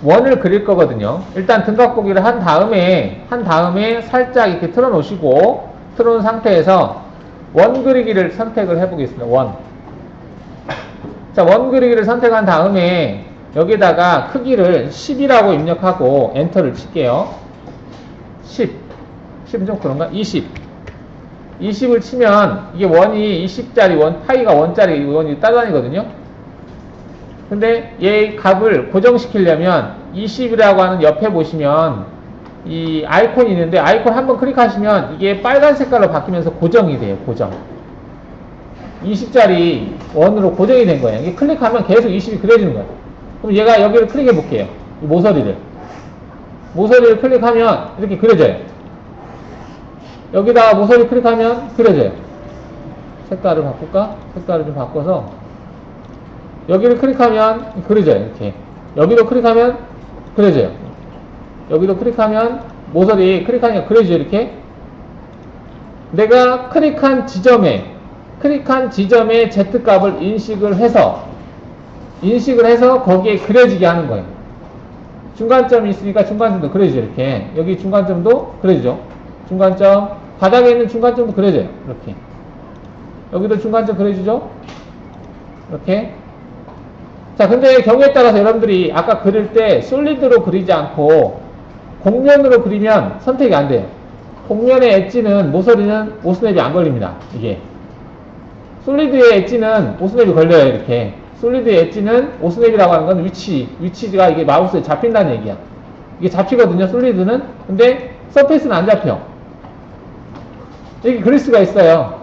원을 그릴 거거든요. 일단 등각 보기를 한 다음에 살짝 이렇게 틀어 놓으시고, 틀어 놓은 상태에서 원 그리기를 선택을 해 보겠습니다. 원. 자, 원 그리기를 선택한 다음에 여기다가 크기를 10이라고 입력하고 엔터를 칠게요. 10은 좀 그런가? 20을 치면 이게 원이 20짜리 파이가 원짜리 원이 따라다니거든요. 근데 얘 값을 고정시키려면 20이라고 하는 옆에 보시면 이 아이콘이 있는데, 아이콘 한번 클릭하시면 이게 빨간 색깔로 바뀌면서 고정이 돼요. 고정. 20짜리 원으로 고정이 된 거예요. 이게 클릭하면 계속 20이 그려지는 거예요. 그럼 얘가 여기를 클릭해 볼게요. 이 모서리를 클릭하면 이렇게 그려져요. 여기다가 모서리 클릭하면 그려져요. 색깔을 바꿀까? 색깔을 좀 바꿔서 여기를 클릭하면 그려져요. 이렇게. 여기도 클릭하면 그려져요. 여기도 클릭하면 모서리 클릭하니까 그려져요. 이렇게. 내가 클릭한 지점에 Z값을 인식을 해서 거기에 그려지게 하는 거예요. 중간점이 있으니까 중간점도 그려지죠. 이렇게. 여기 중간점도 그려지죠. 중간점, 바닥에 있는 중간점도 그려져요. 이렇게. 여기도 중간점 그려지죠. 이렇게. 자, 근데 경우에 따라서 여러분들이 아까 그릴 때 솔리드로 그리지 않고 곡면으로 그리면 선택이 안 돼요. 곡면의 엣지는 모서리는 오스냅이 안 걸립니다. 이게. 솔리드의 엣지는 오스냅이 걸려요. 이렇게. 솔리드의 엣지는 오스냅이라고 하는 건 위치가 이게 마우스에 잡힌다는 얘기야. 이게 잡히거든요. 솔리드는. 근데 서페이스는 안 잡혀. 이렇게 그릴 수가 있어요.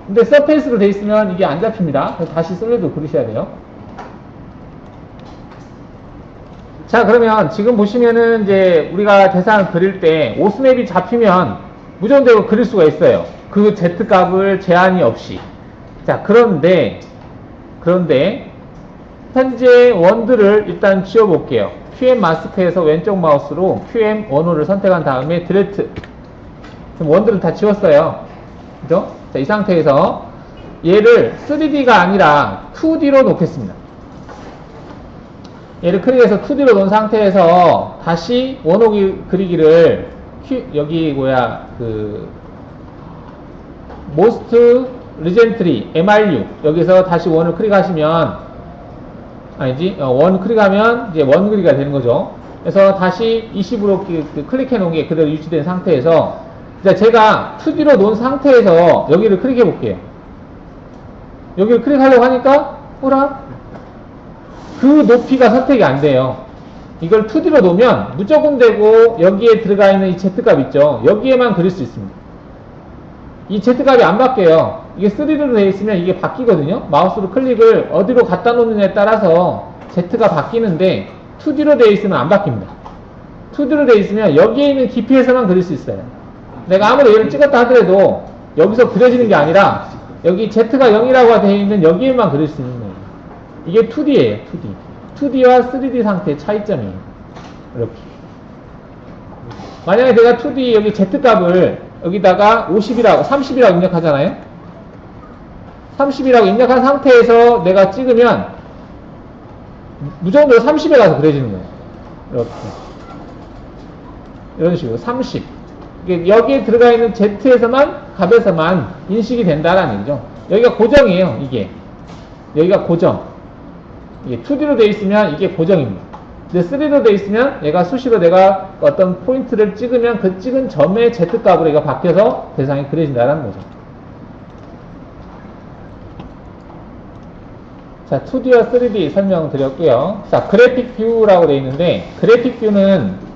근데 서페이스로 돼 있으면 이게 안 잡힙니다. 그래서 다시 솔리드 그리셔야 돼요. 자, 그러면 지금 보시면은 이제 우리가 대상을 그릴 때 오스냅이 잡히면 무전되고 그릴 수가 있어요. 그 Z값을 제한이 없이. 자, 그런데 현재 원들을 일단 지워볼게요. QM 마스크에서 왼쪽 마우스로 QM 원호를 선택한 다음에 디레트. 지금 원들을 다 지웠어요. 그죠? 자, 이 상태에서 얘를 3D가 아니라 2D로 놓겠습니다. 얘를 클릭해서 2D로 놓은 상태에서 다시 원호 그리기를 여기 most recently MRU 여기서 다시 원을 클릭하시면 원 클릭하면 이제 원 그리기가 되는 거죠. 그래서 다시 20으로 클릭해 놓은 게 그대로 유지된 상태에서 제가 2D로 놓은 상태에서 여기를 클릭해 볼게요. 여기를 클릭하려고 하니까 그 높이가 선택이 안 돼요. 이걸 2D로 놓으면 무조건 되고 여기에 들어가 있는 이 Z값 있죠. 여기에만 그릴 수 있습니다. 이 Z값이 안 바뀌어요. 이게 3D로 되어 있으면 이게 바뀌거든요. 마우스로 클릭을 어디로 갖다 놓느냐에 따라서 Z가 바뀌는데 2D로 되어 있으면 안 바뀝니다. 2D로 되어 있으면 여기에 있는 깊이에서만 그릴 수 있어요. 내가 아무리 얘를 찍었다 하더라도 여기서 그려지는 게 아니라 여기 Z가 0이라고 되어 있는 여기에만 그릴 수 있는 거예요. 이게 2D예요. 2D와 3D 상태의 차이점이에요. 이렇게. 만약에 내가 2D 여기 Z값을 여기다가 30이라고 입력하잖아요. 30이라고 입력한 상태에서 내가 찍으면 무정도 30에 가서 그려지는 거예요. 이렇게. 이런 식으로 30. 여기에 들어가 있는 Z에서만, 값에서만 인식이 된다라는 얘기죠. 여기가 고정이에요, 이게. 여기가 고정. 이게 2D로 되어 있으면 이게 고정입니다. 근데 3D로 되어 있으면 얘가 수시로 내가 어떤 포인트를 찍으면 그 찍은 점의 Z값으로 얘가 바뀌어서 대상이 그려진다는 거죠. 자, 2D와 3D 설명드렸고요. 자, 그래픽 뷰라고 되어 있는데, 그래픽 뷰는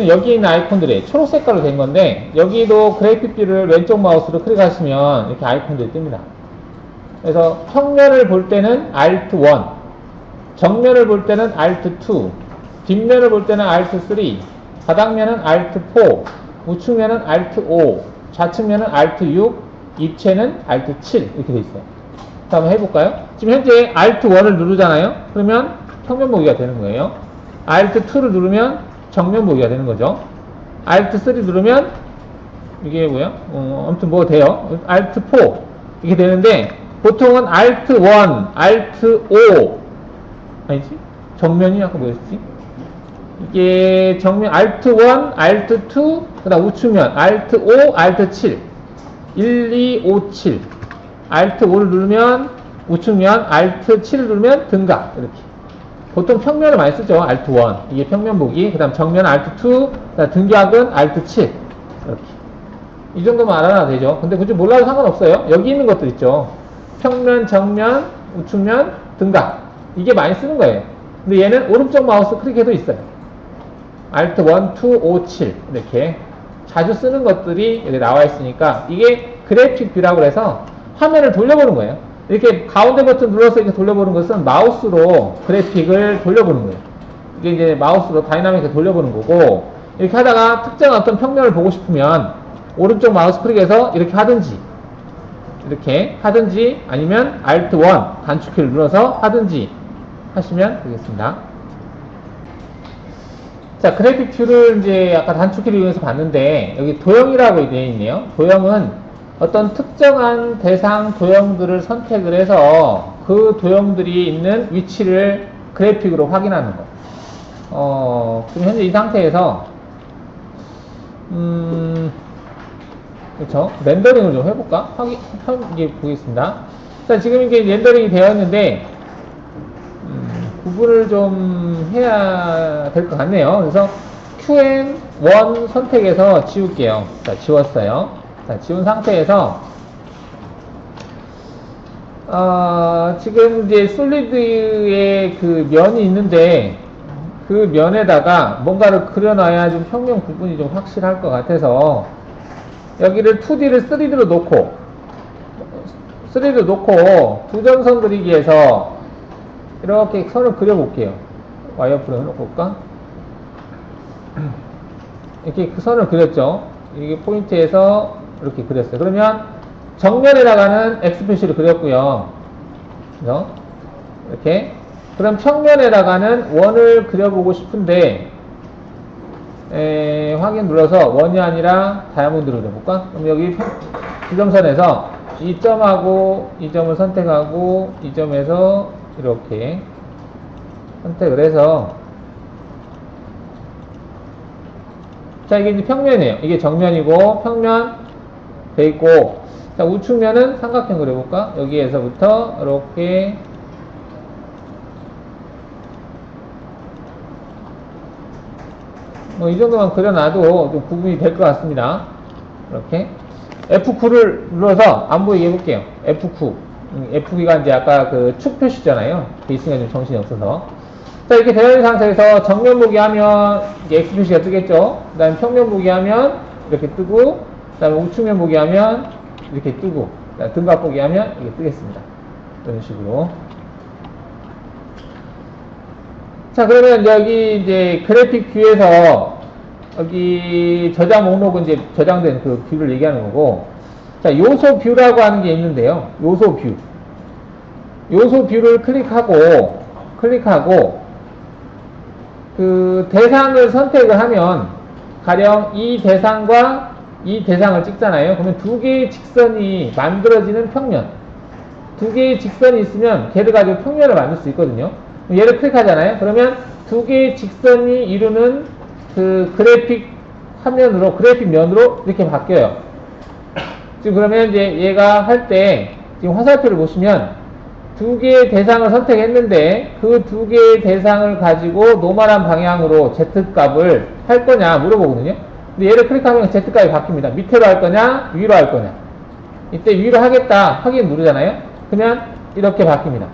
여기 있는 아이콘들이 초록 색깔로 된 건데, 여기도 그래픽 뷰를 왼쪽 마우스로 클릭하시면 이렇게 아이콘들이 뜹니다. 그래서 평면을 볼 때는 Alt1, 정면을 볼 때는 Alt2, 뒷면을 볼 때는 Alt3, 바닥면은 Alt4, 우측면은 Alt5, 좌측면은 Alt6, 입체는 Alt7 이렇게 돼 있어요. 자, 한번 해볼까요? 지금 현재 Alt1을 누르잖아요? 그러면 평면 보기가 되는 거예요. Alt2를 누르면 정면 보기가 되는 거죠. Alt3 누르면 이게 뭐야? 아무튼 뭐 돼요. Alt4 이게 되는데 보통은 Alt1, Alt5 아니지? 정면이 아까 뭐였지? 이게 정면 Alt1, Alt2 그 다음 우측면 Alt5, Alt7 1, 2, 5, 7 Alt5를 누르면 우측면 Alt7을 누르면 등각 이렇게 보통 평면을 많이 쓰죠. Alt1 이게 평면 보기 그 다음 정면 Alt2 그 다음 등각은 Alt7 이렇게 이 정도만 알아놔도 되죠. 근데 굳이 몰라도 상관없어요. 여기 있는 것들 있죠. 평면, 정면, 우측면, 등각 이게 많이 쓰는 거예요. 근데 얘는 오른쪽 마우스 클릭해도 있어요. Alt 1, 2, 5, 7 이렇게 자주 쓰는 것들이 여기 나와 있으니까 이게 그래픽 뷰라고 해서 화면을 돌려보는 거예요. 이렇게 가운데 버튼 눌러서 이렇게 돌려보는 것은 마우스로 그래픽을 돌려보는 거예요. 이게 이제 마우스로 다이나믹하게 돌려보는 거고 이렇게 하다가 특정한 어떤 평면을 보고 싶으면 오른쪽 마우스 클릭해서 이렇게 하든지 아니면 Alt 1 단축키를 눌러서 하든지 하시면 되겠습니다. 자, 그래픽 뷰를 이제 아까 단축키를 이용해서 봤는데 여기 도형이라고 되어 있네요. 도형은 어떤 특정한 대상 도형들을 선택을 해서 그 도형들이 있는 위치를 그래픽으로 확인하는 거. 그럼 현재 이 상태에서 그렇죠. 렌더링을 좀 해볼까? 이게 보겠습니다. 자, 지금 이게 렌더링이 되었는데 구분을 좀 해야 될 것 같네요. 그래서 QM1 선택해서 지울게요. 자, 지웠어요. 자, 지운 상태에서 지금 이제 솔리드의 그 면이 있는데 그 면에다가 뭔가를 그려놔야 좀 평면 구분이 좀 확실할 것 같아서 여기를 2D를 3D로 놓고 두 점선 그리기에서 이렇게 선을 그려볼게요. 와이어프로 해놓을까? 이렇게 그 선을 그렸죠. 이게 포인트에서 이렇게 그렸어요. 그러면 정면에다가는 X 표시를 그렸고요. 그죠? 이렇게. 그럼 평면에다가는 원을 그려보고 싶은데 확인 눌러서 원이 아니라 다이아몬드로 그려볼까? 그럼 여기 지점선에서 이 점하고 이 점을 선택하고 이 점에서 이렇게 선택을 해서 자, 이게 이제 평면이에요. 이게 정면이고 평면 돼 있고 자, 우측면은 삼각형 그려볼까? 여기에서부터 이렇게 뭐 이 정도만 그려놔도 좀 구분이 될 것 같습니다. 이렇게 F9를 눌러서 안 보이게 해볼게요. F9 F9가 이제 아까 그 축 표시잖아요. 베이스가 좀 정신이 없어서 자, 이렇게 되어 있는 상태에서 정면 보기 하면 이제 X 표시가 뜨겠죠. 그 다음에 평면 보기 하면 이렇게 뜨고 그 다음에 우측면 보기 하면 이렇게 뜨고 등각 보기 하면 이게 뜨겠습니다. 이런 식으로. 자, 그러면 여기 이제 그래픽 뷰에서 여기 저장 목록은 이제 저장된 그 뷰를 얘기하는 거고 자, 요소 뷰라고 하는 게 있는데요. 요소 뷰를 클릭하고 그 대상을 선택을 하면 가령 이 대상과 이 대상을 찍잖아요. 그러면 두 개의 직선이 만들어지는 평면. 두 개의 직선이 있으면 걔를 가지고 평면을 만들 수 있거든요. 얘를 클릭하잖아요. 그러면 두 개의 직선이 이루는 그 그래픽 화면으로, 그래픽 면으로 이렇게 바뀌어요. 지금 그러면 이제 얘가 할 때, 지금 화살표를 보시면 두 개의 대상을 선택했는데 그 두 개의 대상을 가지고 노멀한 방향으로 Z값을 할 거냐 물어보거든요. 근데 얘를 클릭하면 Z값이 바뀝니다. 밑으로 할 거냐, 위로 할 거냐. 이때 위로 하겠다 확인 누르잖아요. 그러면 이렇게 바뀝니다.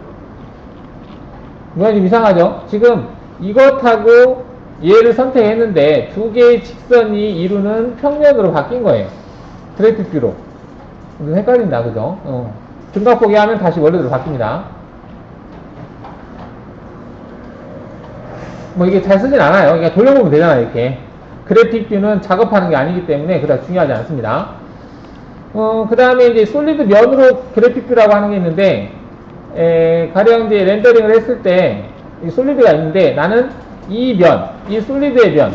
뭐가 좀 이상하죠? 지금 이것하고 얘를 선택했는데 두 개의 직선이 이루는 평면으로 바뀐 거예요. 그래픽 뷰로. 좀 헷갈린다, 그죠? 등각 보기 하면 다시 원래대로 바뀝니다. 뭐 이게 잘 쓰진 않아요. 그냥 돌려보면 되잖아요, 이렇게. 그래픽 뷰는 작업하는 게 아니기 때문에 그다지 중요하지 않습니다. 그 다음에 이제 솔리드 면으로 그래픽 뷰라고 하는 게 있는데, 가령 이제 렌더링을 했을 때 이 솔리드가 있는데 나는 이 솔리드의 면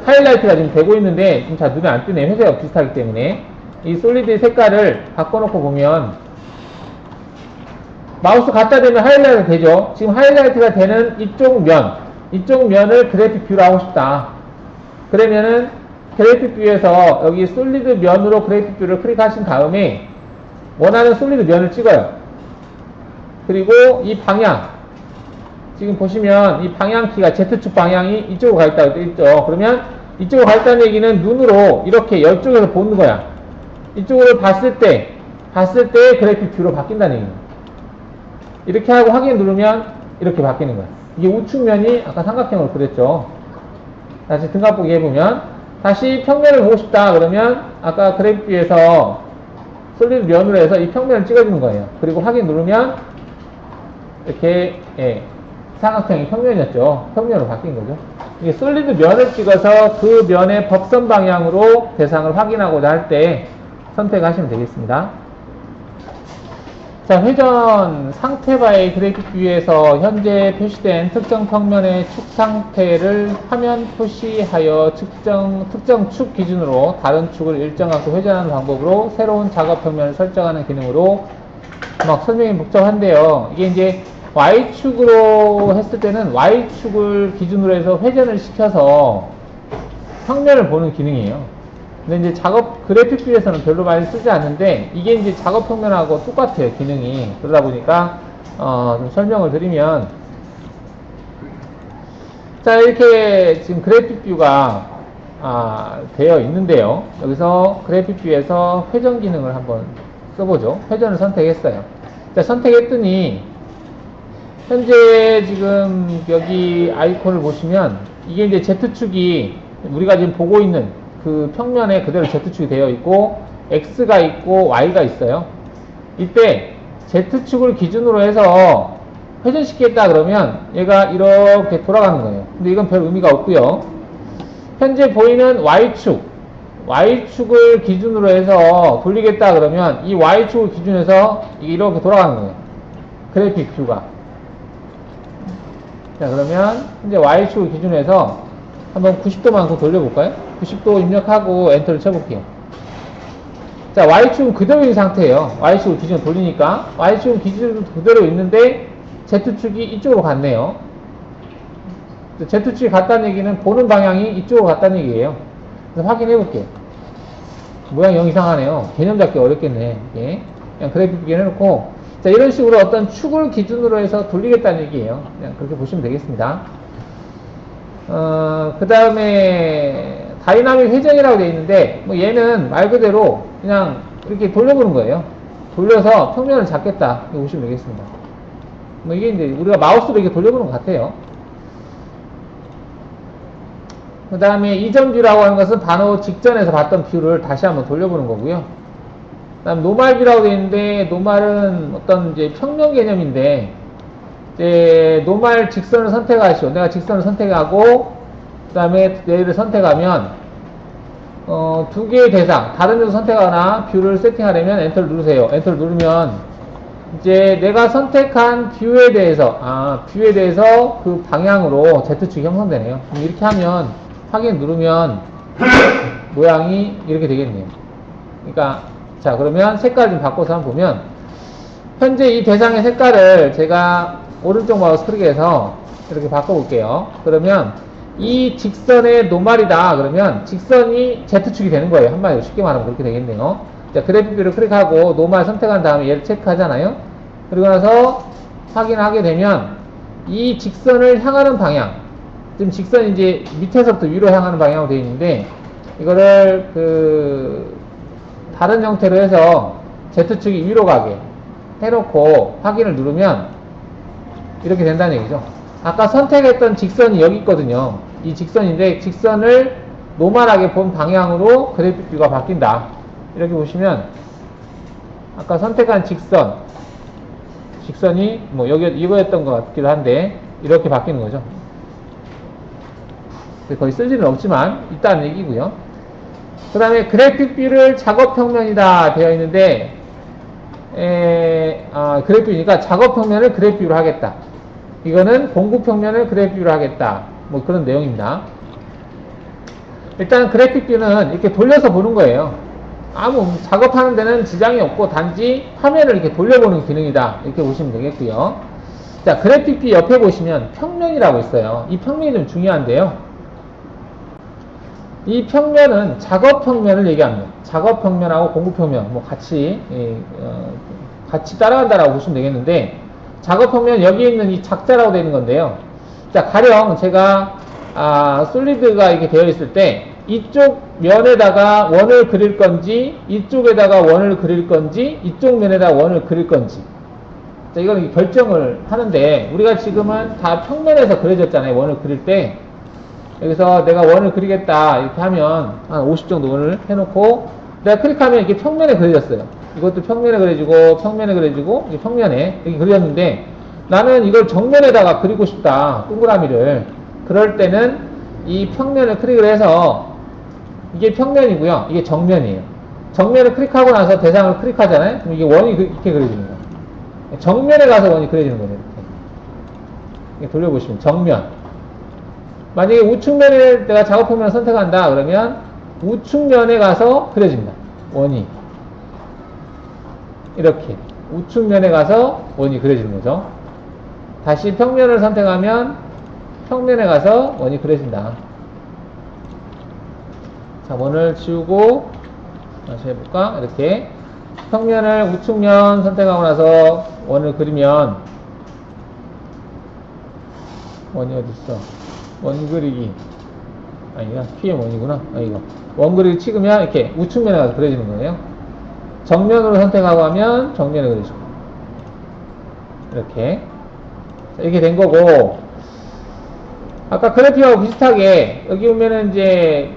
하이라이트가 지금 되고 있는데 지금 잘 눈에 안 뜨네. 회색하고 비슷하기 때문에 이 솔리드의 색깔을 바꿔놓고 보면 마우스 갖다 대면 하이라이트가 되죠. 지금 하이라이트가 되는 이쪽 면을 그래픽 뷰로 하고 싶다. 그러면은 그래픽 뷰에서 여기 솔리드 면으로 그래픽 뷰를 클릭하신 다음에 원하는 솔리드 면을 찍어요. 그리고 이 방향, 지금 보시면 이 방향키가 Z축 방향이 이쪽으로 가 있다고 되어 있죠. 그러면 이쪽으로 가 있다는 얘기는 눈으로 이렇게 이쪽에서 보는 거야. 이쪽으로 봤을 때 그래픽 뷰로 바뀐다는 얘기예요. 이렇게 하고 확인 누르면 이렇게 바뀌는 거야. 이게 우측면이 아까 삼각형으로 그랬죠. 다시 등각 보기 해보면 다시 평면을 보고 싶다 그러면 아까 그래픽 뷰에서 솔리드 면으로 해서 이 평면을 찍어주는 거예요. 그리고 확인 누르면 이렇게 삼각형이 평면이었죠. 평면으로 바뀐 거죠. 이게 솔리드 면을 찍어서 그 면의 법선 방향으로 대상을 확인하고자 할 때 선택하시면 되겠습니다. 자, 회전 상태바의 그래픽 뷰에서 현재 표시된 특정 평면의 축 상태를 화면 표시하여 특정 축 기준으로 다른 축을 일정하게 회전하는 방법으로 새로운 작업 평면을 설정하는 기능으로 막 설명이 복잡한데요. 이게 이제 Y축으로 했을 때는 Y축을 기준으로 해서 회전을 시켜서 평면을 보는 기능이에요. 근데 이제 작업 그래픽 뷰에서는 별로 많이 쓰지 않는데 이게 이제 작업 평면하고 똑같아요, 기능이. 그러다 보니까 좀 설명을 드리면, 자, 이렇게 지금 그래픽 뷰가 되어 있는데요. 여기서 그래픽 뷰에서 회전 기능을 한번 써보죠. 회전을 선택했어요. 자, 선택했더니 현재 지금 여기 아이콘을 보시면 이게 이제 Z축이 우리가 지금 보고 있는 그 평면에 그대로 Z축이 되어 있고 X가 있고 Y가 있어요. 이때 Z축을 기준으로 해서 회전시키겠다 그러면 얘가 이렇게 돌아가는 거예요. 근데 이건 별 의미가 없고요. 현재 보이는 Y축을 기준으로 해서 돌리겠다 그러면 이 Y축을 기준해서 이렇게 돌아가는 거예요. 그래픽 뷰가. 자, 그러면 현재 Y축을 기준으로 해서 한번 90도만큼 돌려볼까요? 90도 입력하고 엔터를 쳐볼게요. 자, Y축은 그대로 있는 상태예요. Y축을 기준으로 돌리니까 Y축은 기준으로 그대로 있는데 Z축이 이쪽으로 갔네요. Z축이 갔다는 얘기는 보는 방향이 이쪽으로 갔다는 얘기예요. 그래서 확인해 볼게요. 모양이 영 이상하네요. 개념 잡기 어렵겠네. 예. 그냥 그래픽 해놓고, 자, 이런 식으로 어떤 축을 기준으로 해서 돌리겠다는 얘기예요. 그냥 그렇게 보시면 되겠습니다. 그 다음에 다이나믹 회전이라고 되어 있는데, 뭐 얘는 말 그대로 그냥 이렇게 돌려보는 거예요. 돌려서 평면을 잡겠다. 이렇게 보시면 되겠습니다. 뭐 이게 이제 우리가 마우스로 이렇게 돌려보는 것 같아요. 그 다음에 이전 뷰라고 하는 것은 바로 직전에서 봤던 뷰를 다시 한번 돌려보는 거고요. 그 다음 노말 뷰라고 되어 있는데, 노말은 어떤 이제 평면 개념인데, 이제 노말 직선을 선택하시오. 내가 직선을 선택하고, 그 다음에 얘를 선택하면, 두 개의 대상, 다른 데서 선택하거나 뷰를 세팅하려면 엔터를 누르세요. 엔터를 누르면, 이제 내가 선택한 뷰에 대해서 그 방향으로 Z축이 형성되네요. 그럼 이렇게 하면, 확인 누르면, 모양이 이렇게 되겠네요. 그러니까, 자, 그러면 색깔 좀 바꿔서 한번 보면, 현재 이 대상의 색깔을 제가 오른쪽 마우스 클릭해서 이렇게 바꿔볼게요. 그러면 이 직선의 노말이다. 그러면 직선이 Z축이 되는 거예요. 한마디로 쉽게 말하면 그렇게 되겠네요. 자, 그래픽 뷰를 클릭하고 노말 선택한 다음에 얘를 체크하잖아요. 그리고 나서 확인하게 되면 이 직선을 향하는 방향, 지금 직선이 이제 밑에서부터 위로 향하는 방향으로 되어 있는데, 이거를 다른 형태로 해서 Z축이 위로 가게 해놓고 확인을 누르면 이렇게 된다는 얘기죠. 아까 선택했던 직선이 여기 있거든요. 이 직선인데 직선을 노멀하게 본 방향으로 그래픽 뷰가 바뀐다. 이렇게 보시면 아까 선택한 직선이 뭐 여기 이거였던 것 같기도 한데 이렇게 바뀌는 거죠. 거의 쓸 일은 없지만 있다는 얘기고요. 그 다음에 그래픽 뷰를 작업 평면이다 되어 있는데, 그래프니까 작업 평면을 그래프로 하겠다. 이거는 공구 평면을 그래프로 하겠다. 뭐 그런 내용입니다. 일단 그래픽 뷰는 이렇게 돌려서 보는 거예요. 작업하는 데는 지장이 없고 단지 화면을 이렇게 돌려보는 기능이다. 이렇게 보시면 되겠고요. 자, 그래픽 뷰 옆에 보시면 평면이라고 있어요. 이 평면이 좀 중요한데요. 이 평면은 작업 평면을 얘기합니다. 작업 평면하고 공구 평면 뭐 같이 따라간다라고 보시면 되겠는데, 작업 평면 여기 있는 이 작자라고 되어 있는 건데요. 자, 가령 제가 솔리드가 이렇게 되어 있을 때 이쪽 면에다가 원을 그릴 건지, 이쪽에다가 원을 그릴 건지, 이쪽 면에다가 원을 그릴 건지. 자, 이거는 결정을 하는데, 우리가 지금은 다 평면에서 그려졌잖아요. 원을 그릴 때. 여기서 내가 원을 그리겠다 이렇게 하면 한 50 정도 원을 해놓고 내가 클릭하면 이렇게 평면에 그려졌어요. 이것도 평면에 그려지고 평면에 그려지고 이게 평면에 이렇게 그려졌는데, 나는 이걸 정면에다가 그리고 싶다, 동그라미를. 그럴 때는 이 평면을 클릭을 해서, 이게 평면이고요, 이게 정면이에요. 정면을 클릭하고 나서 대상을 클릭하잖아요. 그럼 이게 원이 이렇게 그려지는 거예요. 정면에 가서 원이 그려지는 거예요. 이렇게 돌려보시면 정면. 만약에 우측면에 내가 작업 평면을 선택한다 그러면 우측면에 가서 그려집니다. 원이 이렇게 우측면에 가서 원이 그려지는 거죠. 다시 평면을 선택하면 평면에 가서 원이 그려진다. 자, 원을 지우고 다시 해볼까? 이렇게 평면을 우측면 선택하고 나서 원을 그리면 원이 어딨어? 원 그리기 아니야, PM 원이구나. 이거 원 그리기 찍으면 이렇게 우측면에 가서 그려지는 거예요. 정면으로 선택하고 하면 정면에 그려지고, 이렇게 된 거고, 아까 그래픽하고 비슷하게 여기 보면은 이제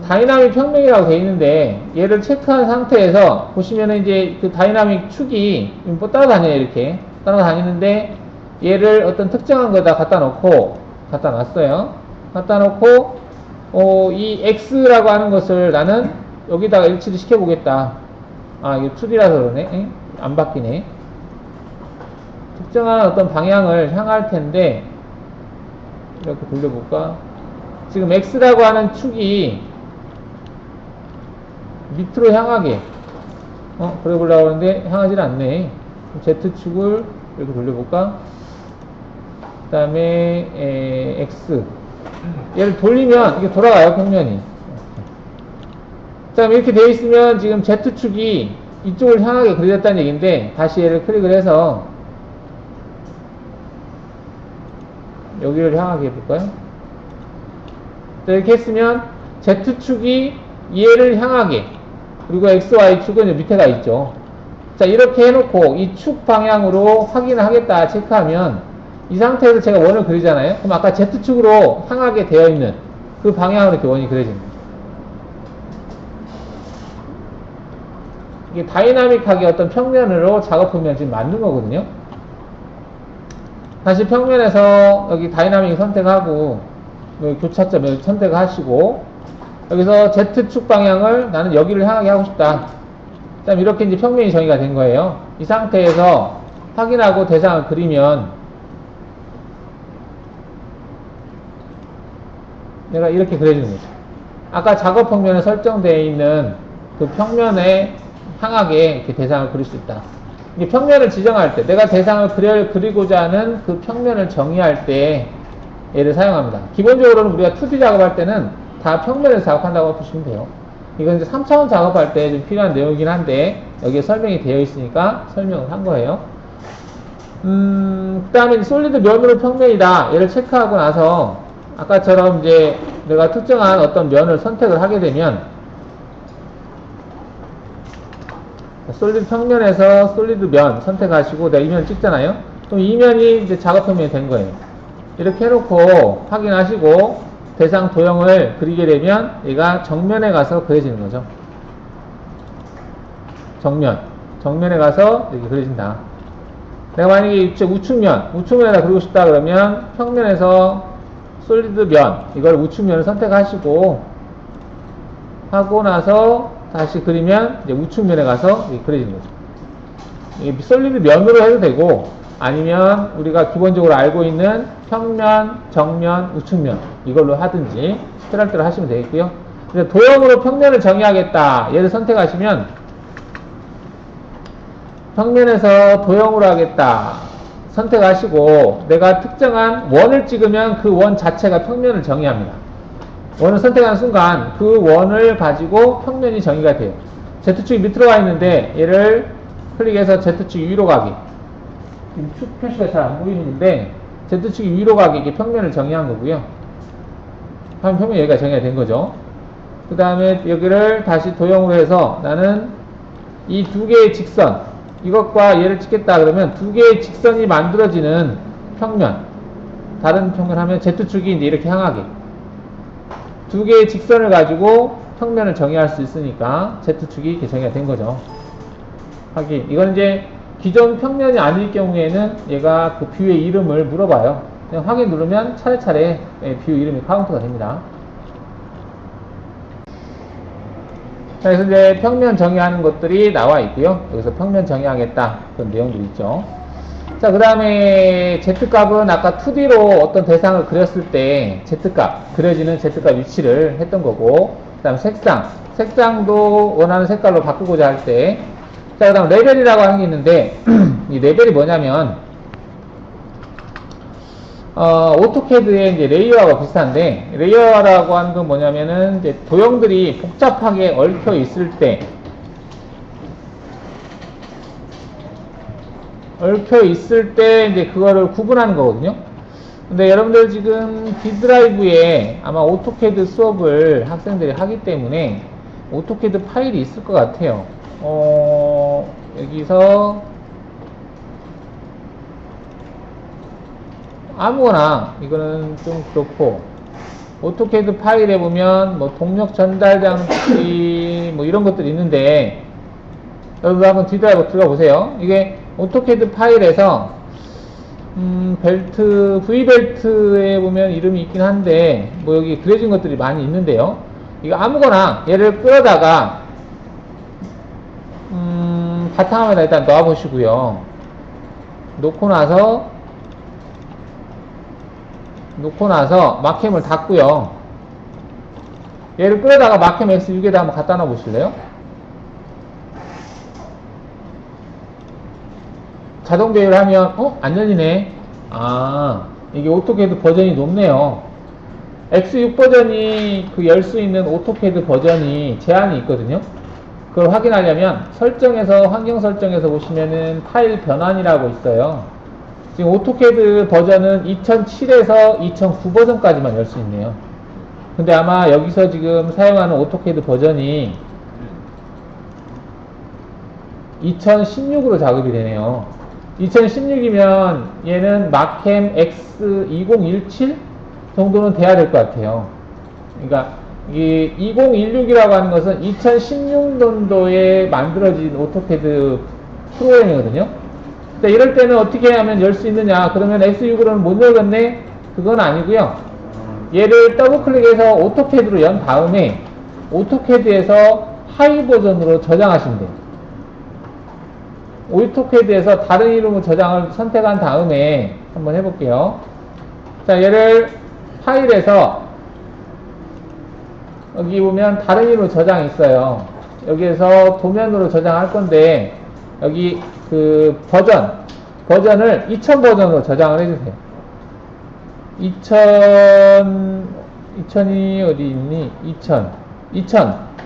다이나믹 평면이라고 되어 있는데, 얘를 체크한 상태에서 보시면은 이제 그 다이나믹 축이 뭐 따라다녀요. 이렇게 따라다니는데, 얘를 어떤 특정한 거다 갖다 놨어요. 갖다 놓고 이 X라고 하는 것을 나는 여기다가 일치를 시켜보겠다. 이게 2D라서 그러네. 안 바뀌네. 특정한 어떤 방향을 향할 텐데, 이렇게 돌려볼까? 지금 X라고 하는 축이 밑으로 향하게 그래 보려고 하는데 향하질 않네. Z축을 이렇게 돌려볼까? 그 다음에 X, 얘를 돌리면 이게 돌아가요. 평면이. 자, 이렇게 되어 있으면 지금 Z축이 이쪽을 향하게 그려졌다는 얘기인데, 다시 얘를 클릭을 해서 여기를 향하게 해볼까요? 자, 이렇게 했으면 Z축이 얘를 향하게, 그리고 XY축은 밑에 가 있죠. 자, 이렇게 해놓고 이 축 방향으로 확인을 하겠다 체크하면, 이 상태에서 제가 원을 그리잖아요. 그럼 아까 Z축으로 향하게 되어 있는 그 방향으로 이렇게 원이 그려집니다. 이게 다이나믹하게 어떤 평면으로 작업 평면을 지금 만든 거거든요. 다시 평면에서 여기 다이나믹 선택하고, 여기 교차점을 선택하시고, 여기서 Z축 방향을 나는 여기를 향하게 하고 싶다. 그 다음에 이렇게 이제 평면이 정의가 된 거예요. 이 상태에서 확인하고 대상을 그리면, 내가 이렇게 그려지는 거죠. 아까 작업 평면에 설정되어 있는 그 평면에 향하게 이렇게 대상을 그릴 수 있다. 이게 평면을 지정할 때, 내가 대상을 그리고자 하는 그 평면을 정의할 때 얘를 사용합니다. 기본적으로는 우리가 2D 작업할 때는 다 평면에서 작업한다고 보시면 돼요. 이건 이제 3차원 작업할 때 좀 필요한 내용이긴 한데, 여기에 설명이 되어 있으니까 설명을 한 거예요. 그 다음에 솔리드 면으로 평면이다. 얘를 체크하고 나서, 아까처럼 이제 내가 특정한 어떤 면을 선택을 하게 되면, 솔리드 평면에서 솔리드 면 선택하시고 내가 이 면을 찍잖아요. 그럼 이 면이 이제 작업 평면이 된 거예요. 이렇게 해놓고 확인하시고 대상 도형을 그리게 되면 얘가 정면에 가서 그려지는 거죠. 정면에 가서 이렇게 그려진다. 내가 만약에 우측면에다 그리고 싶다 그러면 평면에서 솔리드 면, 이걸 우측면을 선택하시고 하고 나서 다시 그리면 이제 우측면에 가서 그려지는 거죠. 솔리드 면으로 해도 되고, 아니면 우리가 기본적으로 알고 있는 평면, 정면, 우측면 이걸로 하든지 필요할 대로 하시면 되겠고요. 도형으로 평면을 정의하겠다. 얘를 선택하시면 평면에서 도형으로 하겠다 선택하시고, 내가 특정한 원을 찍으면 그 원 자체가 평면을 정의합니다. 원을 선택하는 순간 그 원을 가지고 평면이 정의가 돼요. Z축이 밑으로 와 있는데 얘를 클릭해서 Z축 위로 가기. 지금 축 표시가 잘 안 보이는데 Z축이 위로 가기, 이게 평면을 정의한 거고요. 하면 평면이 여기가 정의가 된 거죠. 그 다음에 여기를 다시 도형으로 해서 나는 이 두 개의 직선, 이것과 얘를 찍겠다 그러면 두 개의 직선이 만들어지는 평면, 다른 평면 하면 Z축이 이제 이렇게 향하게 두 개의 직선을 가지고 평면을 정의할 수 있으니까 Z축이 이렇게 정의가 된 거죠. 하긴 이건 이제 기존 평면이 아닐 경우에는 얘가 그 뷰의 이름을 물어봐요. 그냥 확인 누르면 차례차례 뷰 이름이 카운트가 됩니다. 자, 그래서 이제 평면 정의하는 것들이 나와 있고요. 여기서 평면 정의하겠다 그런 내용들이 있죠. 자, 그 다음에 Z값은 아까 2D로 어떤 대상을 그렸을 때 Z값, 그려지는 Z값 위치를 했던 거고, 그 다음 색상도 원하는 색깔로 바꾸고자 할 때, 자, 그 다음 레벨이라고 하는 게 있는데, 이 레벨이 뭐냐면, 오토캐드의 이제 레이어하고 비슷한데, 레이어라고 하는 건 뭐냐면은, 이제 도형들이 복잡하게 얽혀 있을 때, 이제 그거를 구분하는 거거든요. 근데 여러분들 지금 D드라이브에 아마 오토캐드 수업을 학생들이 하기 때문에 오토캐드 파일이 있을 것 같아요. 여기서 아무거나, 이거는 좀 그렇고, 오토캐드 파일에 보면 뭐 동력 전달 장치 뭐 이런 것들이 있는데, 여러분 한번 D드라이브 들어가 보세요. 이게 오토캐드 파일에서 벨트, V벨트에 보면 이름이 있긴 한데, 뭐 여기 그려진 것들이 많이 있는데요. 이거 아무거나 얘를 끌어다가 바탕화면에다 일단 놓아 보시고요. 놓고 나서 마캠을 닫고요. 얘를 끌어다가 마캠 X6에다 한번 갖다 놔 보실래요? 자동 배열을 하면 안 열리네. 아, 이게 오토캐드 버전이 높네요. X6 버전이 그 열 수 있는 오토캐드 버전이 제한이 있거든요. 그걸 확인하려면 설정에서, 환경 설정에서 보시면은 파일 변환이라고 있어요. 지금 오토캐드 버전은 2007에서 2009 버전까지만 열 수 있네요. 근데 아마 여기서 지금 사용하는 오토캐드 버전이 2016으로 작업이 되네요. 2016이면 얘는 마캠 X2017 정도는 돼야 될 것 같아요. 그러니까 이 2016이라고 하는 것은 2016년도에 만들어진 오토캐드 프로그램이거든요. 근데 이럴 때는 어떻게 하면 열 수 있느냐? 그러면 X6으로는 못 열겠네? 그건 아니고요. 얘를 더블 클릭해서 오토캐드로 연 다음에 오토캐드에서 하이 버전으로 저장하시면 돼요. 오토캐드에서 다른 이름으로 저장을 선택한 다음에 한번 해볼게요. 자, 얘를 파일에서 여기 보면 다른 이름으로 저장이 있어요. 여기에서 도면으로 저장할 건데 여기 그 버전을 2000 버전으로 저장을 해주세요. 2000이 어디 있니? 2000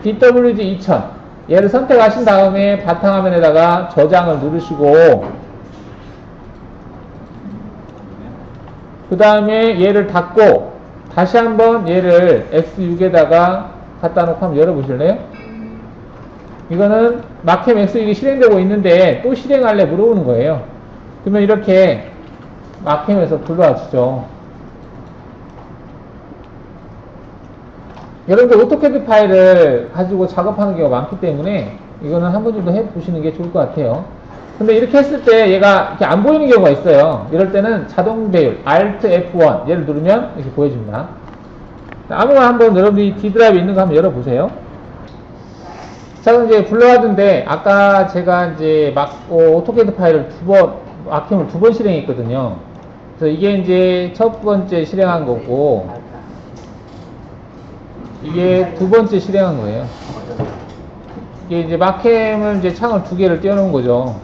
DWG 2000 얘를 선택하신 다음에 바탕화면에다가 저장을 누르시고, 그 다음에 얘를 닫고 다시 한번 얘를 X6에다가 갖다 놓고 한번 열어보실래요? 이거는 마캠 X6이 실행되고 있는데 또 실행할래 물어보는 거예요. 그러면 이렇게 마캠에서 불러와 주죠. 여러분들 오토캐드 파일을 가지고 작업하는 경우가 많기 때문에 이거는 한 번 정도 해보시는 게 좋을 것 같아요. 근데 이렇게 했을 때 얘가 이렇게 안 보이는 경우가 있어요. 이럴 때는 자동 배열 Alt F1 얘를 누르면 이렇게 보여줍니다. 아무거나 한번 여러분들이 D드라이브 있는 거 한번 열어보세요. 자, 그럼 이제 불러왔는데, 아까 제가 이제 오토캐드 파일을 마킹을 2번 실행했거든요. 그래서 이게 이제 첫 번째 실행한 거고, 이게 2번째 실행한 거예요. 이게 이제 마캠을 이제 창을 2개를 띄워놓은 거죠.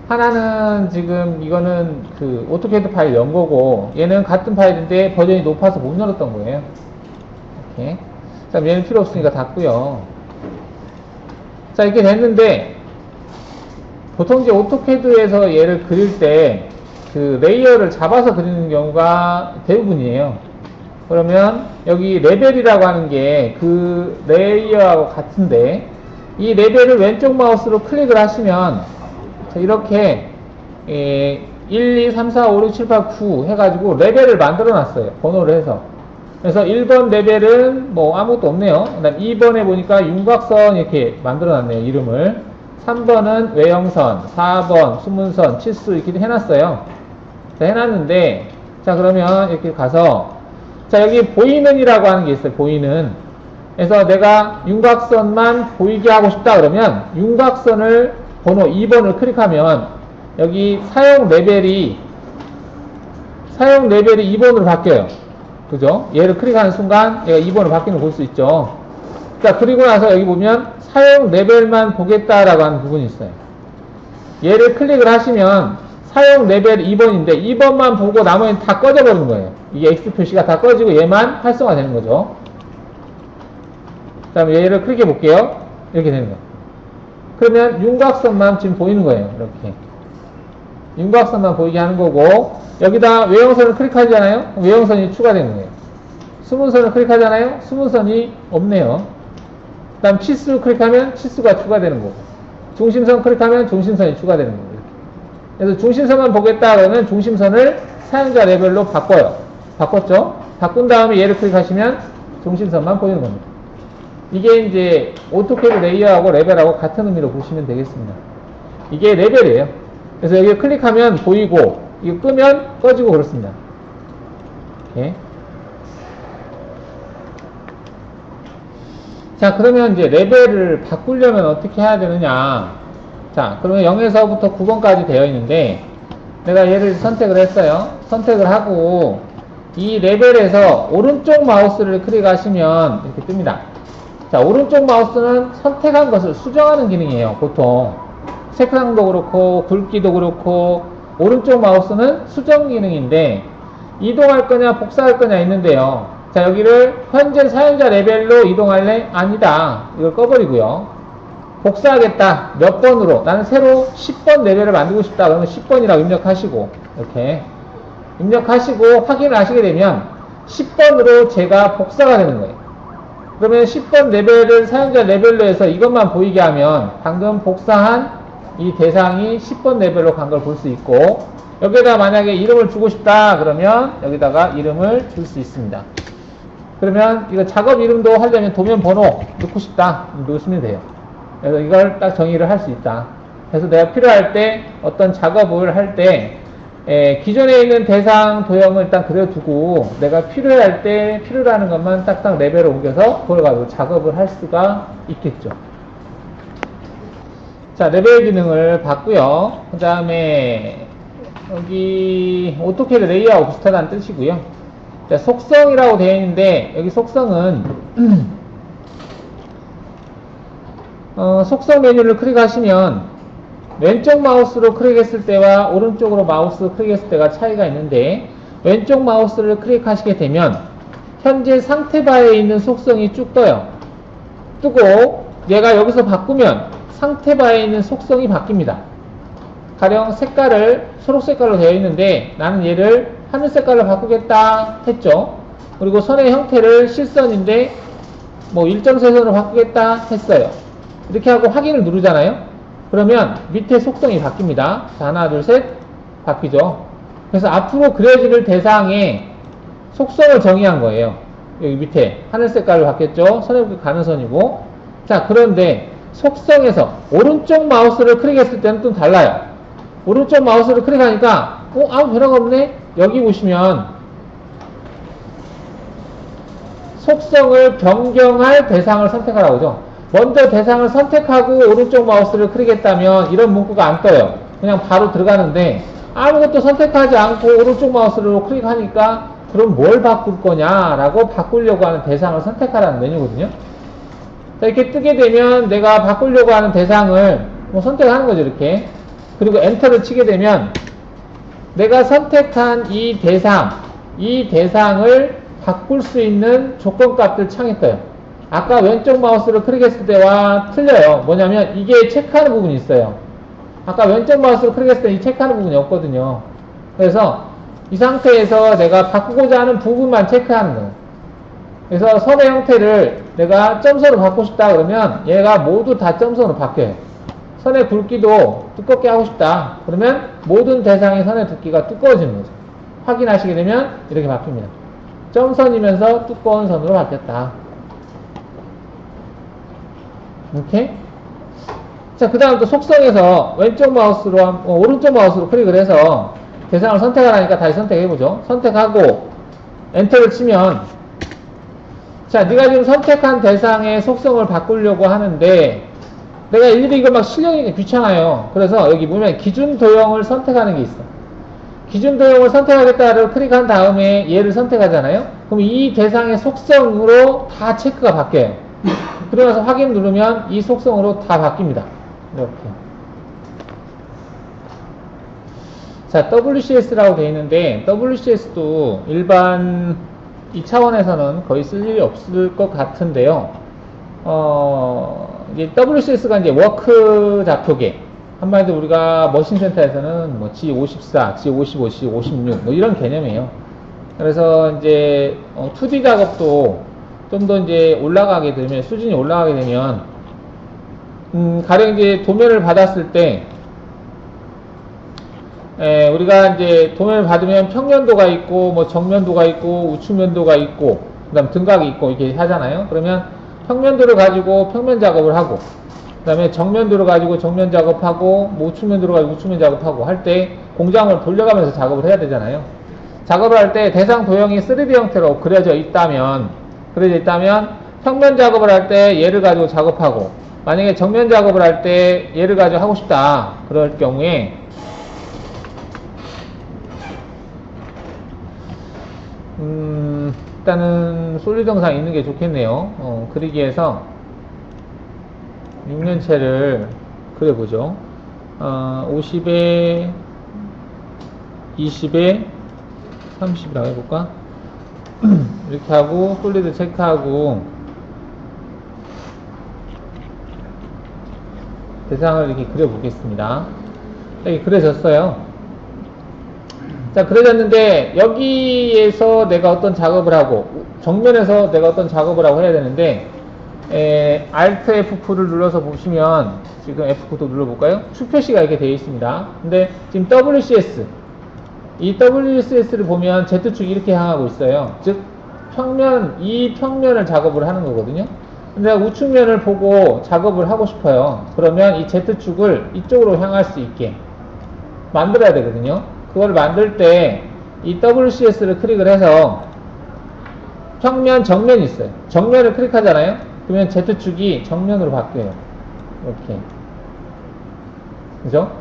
하나는 지금 이거는 그 오토캐드 파일 연 거고, 얘는 같은 파일인데 버전이 높아서 못 열었던 거예요. 이렇게. 자, 얘는 필요 없으니까 닫고요. 자, 이렇게 됐는데, 보통 이제 오토캐드에서 얘를 그릴 때, 그 레이어를 잡아서 그리는 경우가 대부분이에요. 그러면 여기 레벨이라고 하는 게 그 레이어하고 같은데, 이 레벨을 왼쪽 마우스로 클릭을 하시면, 자, 이렇게, 1, 2, 3, 4, 5, 6, 7, 8, 9 해가지고 레벨을 만들어 놨어요. 번호를 해서. 그래서 1번 레벨은 뭐 아무것도 없네요. 그 다음 2번에 보니까 윤곽선 이렇게 만들어 놨네요. 이름을. 3번은 외형선, 4번 수문선, 치수 이렇게 해놨어요. 자, 해놨는데, 자, 그러면 이렇게 가서, 자, 여기 보이는 이라고 하는 게 있어요. 보이는. 그래서 내가 윤곽선만 보이게 하고 싶다 그러면 윤곽선을 번호 2번을 클릭하면 여기 사용 레벨이 2번으로 바뀌어요. 그죠? 얘를 클릭하는 순간 얘가 2번으로 바뀌는 걸 볼 수 있죠. 자, 그리고 나서 여기 보면 사용 레벨만 보겠다라고 하는 부분이 있어요. 얘를 클릭을 하시면 사용 레벨 2번인데 2번만 보고 나머지는 다 꺼져버리는 거예요. 이게 X 표시가 다 꺼지고 얘만 활성화 되는 거죠. 그 다음에 얘를 클릭해 볼게요. 이렇게 되는 거예요. 그러면 윤곽선만 지금 보이는 거예요. 이렇게. 윤곽선만 보이게 하는 거고, 여기다 외형선을 클릭하잖아요? 외형선이 추가되는 거예요. 수문선을 클릭하잖아요? 수문선이 없네요. 그 다음 치수 클릭하면 치수가 추가되는 거고, 중심선 클릭하면 중심선이 추가되는 거고, 이렇게. 그래서 중심선만 보겠다 그러면 중심선을 사용자 레벨로 바꿔요. 바꿨죠? 바꾼 다음에 얘를 클릭하시면 중심선만 보이는 겁니다. 이게 이제 오토캐드 레이어하고 레벨하고 같은 의미로 보시면 되겠습니다. 이게 레벨이에요. 그래서 여기 클릭하면 보이고, 이거 끄면 꺼지고 그렇습니다. 이렇게. 자, 그러면 이제 레벨을 바꾸려면 어떻게 해야 되느냐. 자, 그러면 0에서부터 9번까지 되어 있는데, 내가 얘를 선택을 했어요. 선택을 하고, 이 레벨에서 오른쪽 마우스를 클릭하시면 이렇게 뜹니다. 자, 오른쪽 마우스는 선택한 것을 수정하는 기능이에요, 보통. 색상도 그렇고, 굵기도 그렇고, 오른쪽 마우스는 수정 기능인데, 이동할 거냐, 복사할 거냐 있는데요. 자, 여기를 현재 사용자 레벨로 이동할래? 아니다. 이걸 꺼버리고요. 복사하겠다. 몇 번으로? 나는 새로 10번 레벨을 만들고 싶다. 그러면 10번이라고 입력하시고, 이렇게. 입력하시고 확인을 하시게 되면 10번으로 제가 복사가 되는 거예요. 그러면 10번 레벨을 사용자 레벨로 해서 이것만 보이게 하면 방금 복사한 이 대상이 10번 레벨로 간 걸 볼 수 있고, 여기에다 만약에 이름을 주고 싶다 그러면 여기다가 이름을 줄 수 있습니다. 그러면 이거 작업 이름도 하려면 도면 번호 넣고 싶다 넣으시면 돼요. 그래서 이걸 딱 정의를 할 수 있다. 그래서 내가 필요할 때 어떤 작업을 할 때 기존에 있는 대상 도형을 일단 그대로 두고 내가 필요할 때 필요로 하는 것만 딱딱 레벨을 옮겨서 그걸 가지고 작업을 할 수가 있겠죠. 자, 레벨 기능을 봤고요. 그 다음에 여기 오토캐드 레이어하고 비슷하다는 뜻이고요. 자, 속성이라고 되어 있는데 여기 속성은 속성 메뉴를 클릭하시면 왼쪽 마우스로 클릭했을 때와 오른쪽으로 마우스 클릭했을 때가 차이가 있는데, 왼쪽 마우스를 클릭하시게 되면 현재 상태 바에 있는 속성이 쭉 떠요. 뜨고 얘가 여기서 바꾸면 상태 바에 있는 속성이 바뀝니다. 가령 색깔을 초록 색깔로 되어 있는데 나는 얘를 하늘 색깔로 바꾸겠다 했죠. 그리고 선의 형태를 실선인데 뭐 일정세선으로 바꾸겠다 했어요. 이렇게 하고 확인을 누르잖아요. 그러면 밑에 속성이 바뀝니다. 자, 하나, 둘, 셋 바뀌죠. 그래서 앞으로 그려질 대상의 속성을 정의한 거예요. 여기 밑에 하늘 색깔로 바뀌었죠. 선에 가는 선이고. 자, 그런데 속성에서 오른쪽 마우스를 클릭했을 때는 좀 달라요. 오른쪽 마우스를 클릭하니까 아무 변화가 없네. 여기 보시면 속성을 변경할 대상을 선택하라고 하죠. 먼저 대상을 선택하고 오른쪽 마우스를 클릭했다면 이런 문구가 안 떠요. 그냥 바로 들어가는데 아무것도 선택하지 않고 오른쪽 마우스로 클릭하니까 그럼 뭘 바꿀 거냐라고 바꾸려고 하는 대상을 선택하라는 메뉴거든요. 자, 이렇게 뜨게 되면 내가 바꾸려고 하는 대상을 뭐 선택하는 거죠, 이렇게. 그리고 엔터를 치게 되면 내가 선택한 이 대상을 바꿀 수 있는 조건값들 창이 떠요. 아까 왼쪽 마우스를 클릭했을 때와 틀려요. 뭐냐면 이게 체크하는 부분이 있어요. 아까 왼쪽 마우스를 클릭했을 때 이 체크하는 부분이 없거든요. 그래서 이 상태에서 내가 바꾸고자 하는 부분만 체크하는 거예요. 그래서 선의 형태를 내가 점선으로 바꾸고 싶다 그러면 얘가 모두 다 점선으로 바뀌어요. 선의 굵기도 두껍게 하고 싶다 그러면 모든 대상의 선의 두께가 두꺼워지는 거죠. 확인하시게 되면 이렇게 바뀝니다. 점선이면서 두꺼운 선으로 바뀌었다. 이렇게. 자, 그 다음 또 속성에서 왼쪽 마우스로, 오른쪽 마우스로 클릭을 해서 대상을 선택하라니까 다시 선택해보죠. 선택하고 엔터를 치면, 자, 네가 지금 선택한 대상의 속성을 바꾸려고 하는데 내가 일일이 이거 막 실력이 귀찮아요. 그래서 여기 보면 기준 도형을 선택하는 게 있어. 기준 도형을 선택하겠다를 클릭한 다음에 얘를 선택하잖아요. 그럼 이 대상의 속성으로 다 체크가 바뀌어요. 그러면서 확인 누르면 이 속성으로 다 바뀝니다. 이렇게. 자, WCS라고 되어 있는데 WCS도 일반 2차원에서는 거의 쓸 일이 없을 것 같은데요. 이제 WCS가 이제 워크 좌표계. 한마디로 우리가 머신센터에서는 뭐 G54, G55, G56 뭐 이런 개념이에요. 그래서 이제 2D 작업도 좀 더 이제 올라가게 되면, 수준이 올라가게 되면, 가령 이제 도면을 받았을 때, 우리가 이제 도면을 받으면 평면도가 있고, 뭐 정면도가 있고, 우측면도가 있고, 그 다음 등각이 있고, 이렇게 하잖아요. 그러면 평면도를 가지고 평면 작업을 하고, 그 다음에 정면도를 가지고 정면 작업하고, 뭐 우측면도를 가지고 우측면 작업하고 할 때 공장을 돌려가면서 작업을 해야 되잖아요. 작업을 할 때 대상 도형이 3D 형태로 그려져 있다면 평면 작업을 할 때 얘를 가지고 작업하고, 만약에 정면 작업을 할 때 얘를 가지고 하고 싶다 그럴 경우에 일단은 솔리드 영상 있는 게 좋겠네요. 그리기 위해서 6년체를 그려보죠. 50에 20에 30이라고 해볼까? 이렇게 하고 솔리드 체크하고 대상을 이렇게 그려보겠습니다. 여기 그려졌어요. 자, 그려졌는데 여기에서 내가 어떤 작업을 하고 정면에서 내가 어떤 작업을 하고 해야 되는데 Alt F9를 눌러서 보시면 지금 F9도 눌러볼까요? 축표시가 이렇게 되어 있습니다. 근데 지금 WCS 이 WCS를 보면 Z축이 이렇게 향하고 있어요. 즉 이 평면을 작업을 하는 거거든요. 근데 우측면을 보고 작업을 하고 싶어요. 그러면 이 Z축을 이쪽으로 향할 수 있게 만들어야 되거든요. 그걸 만들 때 이 WCS를 클릭을 해서 평면, 정면이 있어요. 정면을 클릭하잖아요. 그러면 Z축이 정면으로 바뀌어요. 이렇게. 그죠?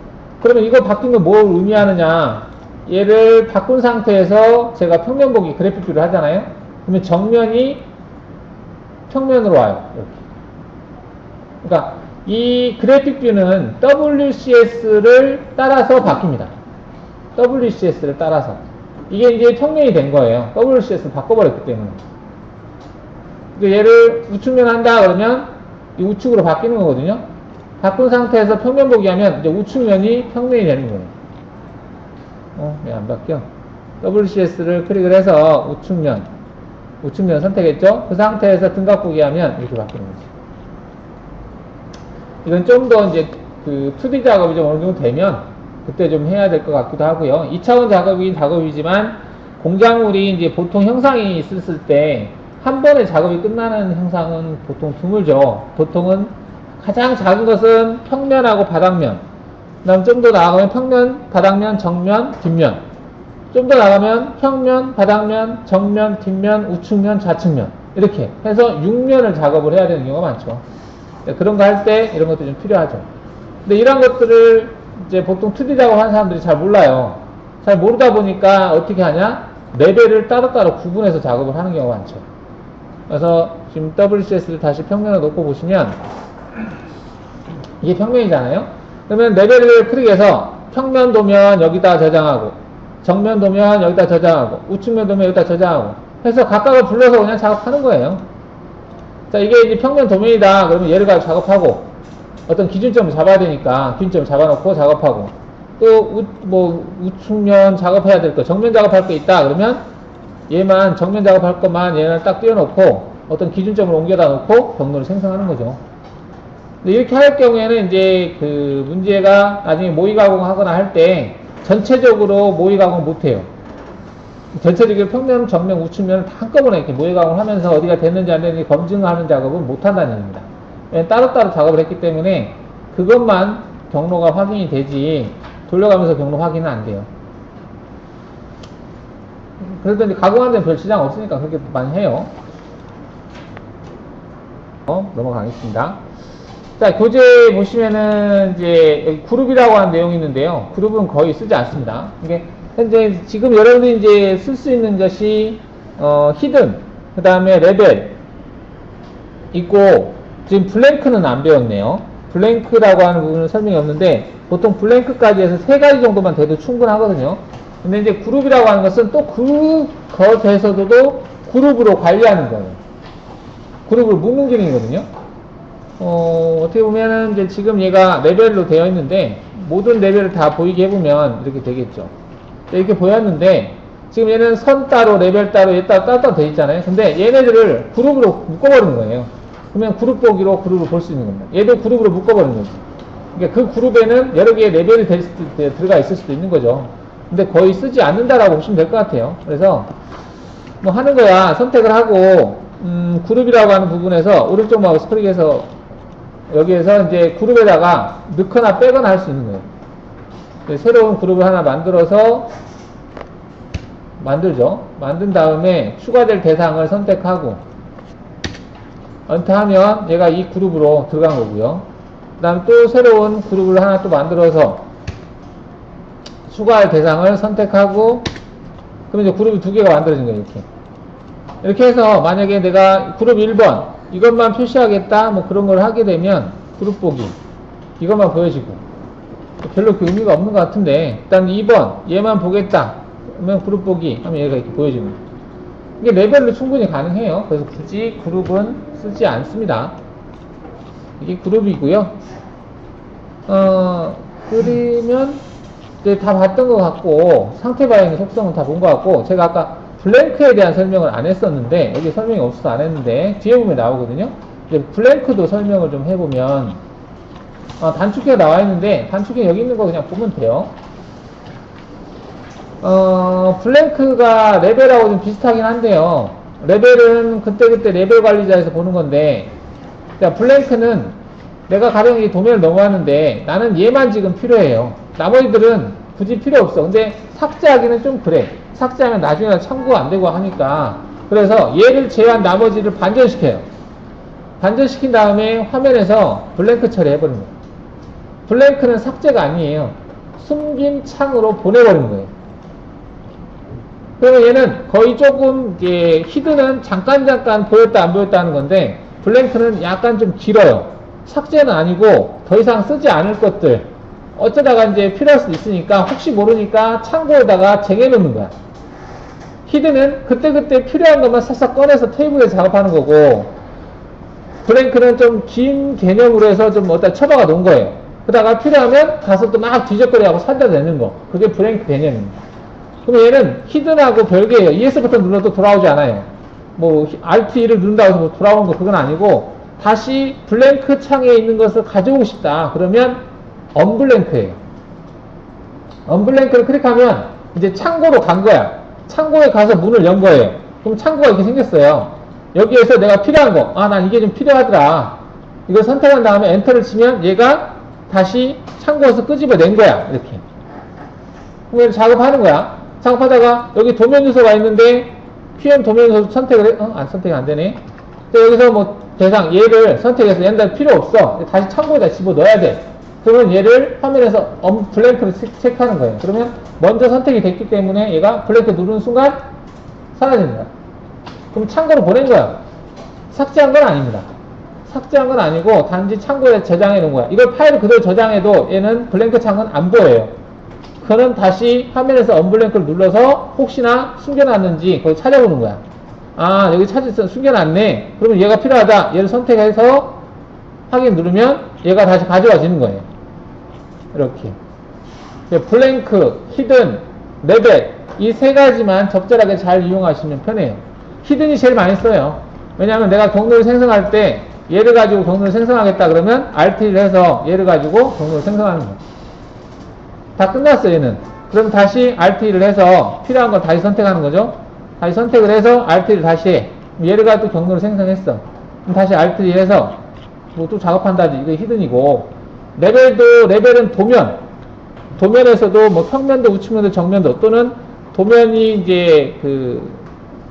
그러면 이거 바뀐 건 뭘 의미하느냐? 얘를 바꾼 상태에서 제가 평면 보기 그래픽 뷰를 하잖아요. 그러면 정면이 평면으로 와요. 이렇게. 그러니까 이 그래픽 뷰는 WCS를 따라서 바뀝니다. WCS를 따라서. 이게 이제 평면이 된 거예요. WCS를 바꿔버렸기 때문에. 그러니까 얘를 우측면 한다 그러면 이 우측으로 바뀌는 거거든요. 바꾼 상태에서 평면 보기 하면 이제 우측면이 평면이 되는 거예요. 왜 안 바뀌어? WCS를 클릭을 해서 우측면 선택했죠? 그 상태에서 등각 보기 하면 이렇게 바뀌는 거죠. 이건 좀 더 이제 그 2D 작업이 좀 어느 정도 되면 그때 좀 해야 될 것 같기도 하고요. 2차원 작업이긴 작업이지만 공작물이 이제 보통 형상이 있었을 때 한 번에 작업이 끝나는 형상은 보통 드물죠. 보통은 가장 작은 것은 평면하고 바닥면, 그 다음 좀 더 나아가면 평면, 바닥면, 정면, 뒷면, 좀 더 나가면 평면, 바닥면, 정면, 뒷면, 우측면, 좌측면 이렇게 해서 6면을 작업을 해야 되는 경우가 많죠. 그런 거 할 때 이런 것도 좀 필요하죠. 근데 이런 것들을 이제 보통 2D 작업하는 사람들이 잘 몰라요. 잘 모르다 보니까 어떻게 하냐? 레벨을 따로따로 구분해서 작업을 하는 경우가 많죠. 그래서 지금 WCS를 다시 평면에 놓고 보시면 이게 평면이잖아요. 그러면 레벨을 클릭해서 평면 도면 여기다 저장하고, 정면 도면 여기다 저장하고, 우측면 도면 여기다 저장하고 해서 각각을 불러서 그냥 작업하는 거예요. 자, 이게 이제 평면 도면이다 그러면 얘를 가지고 작업하고, 어떤 기준점을 잡아야 되니까 기준점을 잡아놓고 작업하고, 또 우측면 작업해야 될 거, 정면 작업할 거 있다 그러면 얘만 정면 작업할 것만 얘는 딱 띄워놓고 어떤 기준점을 옮겨다 놓고 경로를 생성하는 거죠. 근데 이렇게 할 경우에는 이제 그 문제가 나중에 모의 가공하거나 할 때 전체적으로 모의 가공 못해요. 전체적으로 평면, 정면, 우측면을 다 한꺼번에 이렇게 모의 가공하면서 어디가 됐는지 안 됐는지 검증하는 작업은 못한다는 얘기입니다. 따로따로 작업을 했기 때문에 그것만 경로가 확인이 되지 돌려가면서 경로 확인은 안 돼요. 그래도 이제 가공하는 데는 별 지장 없으니까 그렇게 많이 해요. 넘어가겠습니다. 자, 교재 보시면은 이제 여기 그룹이라고 하는 내용이 있는데요. 그룹은 거의 쓰지 않습니다. 이게 현재 지금 여러분들이 이제 쓸 수 있는 것이 히든, 그 다음에 레벨 있고, 지금 블랭크는 안 배웠네요. 블랭크라고 하는 부분은 설명이 없는데 보통 블랭크까지 해서 3가지 정도만 돼도 충분하거든요. 근데 이제 그룹이라고 하는 것은 또 그것에서도 그룹으로 관리하는 거예요. 그룹을 묶는 기능이거든요. 어떻게 보면은 이제 지금 얘가 레벨로 되어 있는데 모든 레벨을 다 보이게 해보면 이렇게 되겠죠. 이렇게 보였는데 지금 얘는 선 따로 레벨 따로 얘 따로 되어 있잖아요. 근데 얘네들을 그룹으로 묶어버리는 거예요. 그러면 그룹 보기로 그룹을 볼 수 있는 겁니다. 얘도 그룹으로 묶어버리는 거죠. 그러니까 그 그룹에는 여러 개의 레벨이 들어가 있을 수도 있는 거죠. 근데 거의 쓰지 않는다라고 보시면 될 것 같아요. 그래서 뭐 하는 거야 선택을 하고 그룹이라고 하는 부분에서 오른쪽 마우스 클릭해서 여기에서 이제 그룹에다가 넣거나 빼거나 할 수 있는 거예요. 새로운 그룹을 하나 만들어서 만들죠. 만든 다음에 추가될 대상을 선택하고 엔터하면 얘가 이 그룹으로 들어간 거고요. 그 다음 또 새로운 그룹을 하나 또 만들어서 추가할 대상을 선택하고 그러면 이제 그룹이 2개가 만들어진 거예요. 이렇게 해서 만약에 내가 그룹 1번 이것만 표시하겠다 뭐 그런 걸 하게 되면 그룹 보기 이것만 보여지고 별로 그 의미가 없는 것 같은데 일단 2번 얘만 보겠다 그러면 그룹 보기 하면 얘가 이렇게 보여집니다. 이게 레벨로 충분히 가능해요. 그래서 굳이 그룹은 쓰지 않습니다. 이게 그룹이고요. 그러면 이제 다 봤던 것 같고 상태 반영 속성은 다 본 것 같고 제가 아까 블랭크에 대한 설명을 안 했었는데 여기 설명이 없어서 안 했는데 뒤에 보면 나오거든요. 이제 블랭크도 설명을 좀 해보면 단축키가 나와 있는데 단축키 여기 있는 거 그냥 보면 돼요. 블랭크가 레벨하고 좀 비슷하긴 한데요. 레벨은 그때그때 레벨 관리자에서 보는 건데 자, 블랭크는 내가 가령 이 도면을 넘어왔는데 나는 얘만 지금 필요해요. 나머지들은 굳이 필요 없어. 근데 삭제하기는 좀 그래. 삭제하면 나중에 참고가 안 되고 하니까 그래서 얘를 제외한 나머지를 반전시켜요. 반전시킨 다음에 화면에서 블랭크 처리해버리는 거예요. 블랭크는 삭제가 아니에요. 숨긴 창으로 보내버리는 거예요. 그러면 얘는 거의 조금 히든은 잠깐 보였다 안 보였다 하는 건데 블랭크는 약간 좀 길어요. 삭제는 아니고 더 이상 쓰지 않을 것들 어쩌다가 이제 필요할 수도 있으니까 혹시 모르니까 창고에다가 쟁여놓는 거야. 히든은 그때그때 필요한 것만 싹싹 꺼내서 테이블에 작업하는 거고 블랭크는 좀 긴 개념으로 해서 좀 어디다 처박아 놓은 거예요. 그러다가 필요하면 가서 또 막 뒤적거리하고 찾아 내는 거. 그게 블랭크 개념입니다. 그럼 얘는 히든하고 별개예요. ES 버튼 눌러도 돌아오지 않아요. 뭐 Alt2를 누른다고 해서 뭐 돌아오는 거 그건 아니고 다시 블랭크 창에 있는 것을 가져오고 싶다. 그러면 언블랭크예요. 언블랭크를 클릭하면 이제 창고로 간 거야. 창고에 가서 문을 연 거예요. 그럼 창고가 이렇게 생겼어요. 여기에서 내가 필요한 거, 난 이게 좀 필요하더라. 이걸 선택한 다음에 엔터를 치면 얘가 다시 창고에서 끄집어낸 거야. 이렇게. 그럼 작업하는 거야. 작업하다가 여기 도면 주소가 있는데 PM 도면 주소 선택을 해. 선택이 안 되네. 또 여기서 뭐 대상 얘를 선택해서 얘는 필요 없어. 다시 창고에다 집어 넣어야 돼. 그러면 얘를 화면에서 블랭크를 체크하는 거예요. 그러면 먼저 선택이 됐기 때문에 얘가 블랭크 누르는 순간 사라지는 거야. 그럼 창고로 보낸 거야. 삭제한 건 아닙니다. 삭제한 건 아니고 단지 창고에 저장해 놓은 거야. 이걸 파일을 그대로 저장해도 얘는 블랭크 창은 안 보여요. 그는 다시 화면에서 언블랭크를 눌러서 혹시나 숨겨놨는지 거기 찾아보는 거야. 아, 여기 숨겨놨네. 그러면 얘가 필요하다. 얘를 선택해서 확인 누르면 얘가 다시 가져와지는 거예요. 이렇게. 블랭크, 히든, 레벨 이 세 가지만 적절하게 잘 이용하시면 편해요. 히든이 제일 많이 써요. 왜냐하면 내가 경로를 생성할 때 얘를 가지고 경로를 생성하겠다 그러면 RT를 해서 얘를 가지고 경로를 생성하는 거예요. 다 끝났어요, 얘는. 그럼 다시 RT를 해서 필요한 걸 다시 선택하는 거죠. 다시 선택을 해서 RT를 다시 해. 얘를 가지고 경로를 생성했어. 그럼 다시 RT 해서 뭐 또 작업한다지. 이게 히든이고. 레벨은 도면에서도 뭐 평면도, 우측면도, 정면도 또는 도면이 이제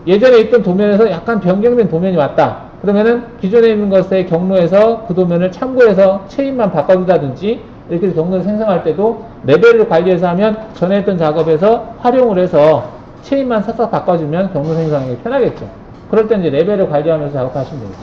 예전에 있던 도면에서 약간 변경된 도면이 왔다. 그러면은 기존에 있는 것의 경로에서 그 도면을 참고해서 체인만 바꿔준다든지 이렇게 경로를 생성할 때도 레벨을 관리해서 하면 전에 했던 작업에서 활용을 해서 체인만 싹싹 바꿔주면 경로 생성하기 편하겠죠. 그럴 때 이제 레벨을 관리하면서 작업하시면 되겠죠.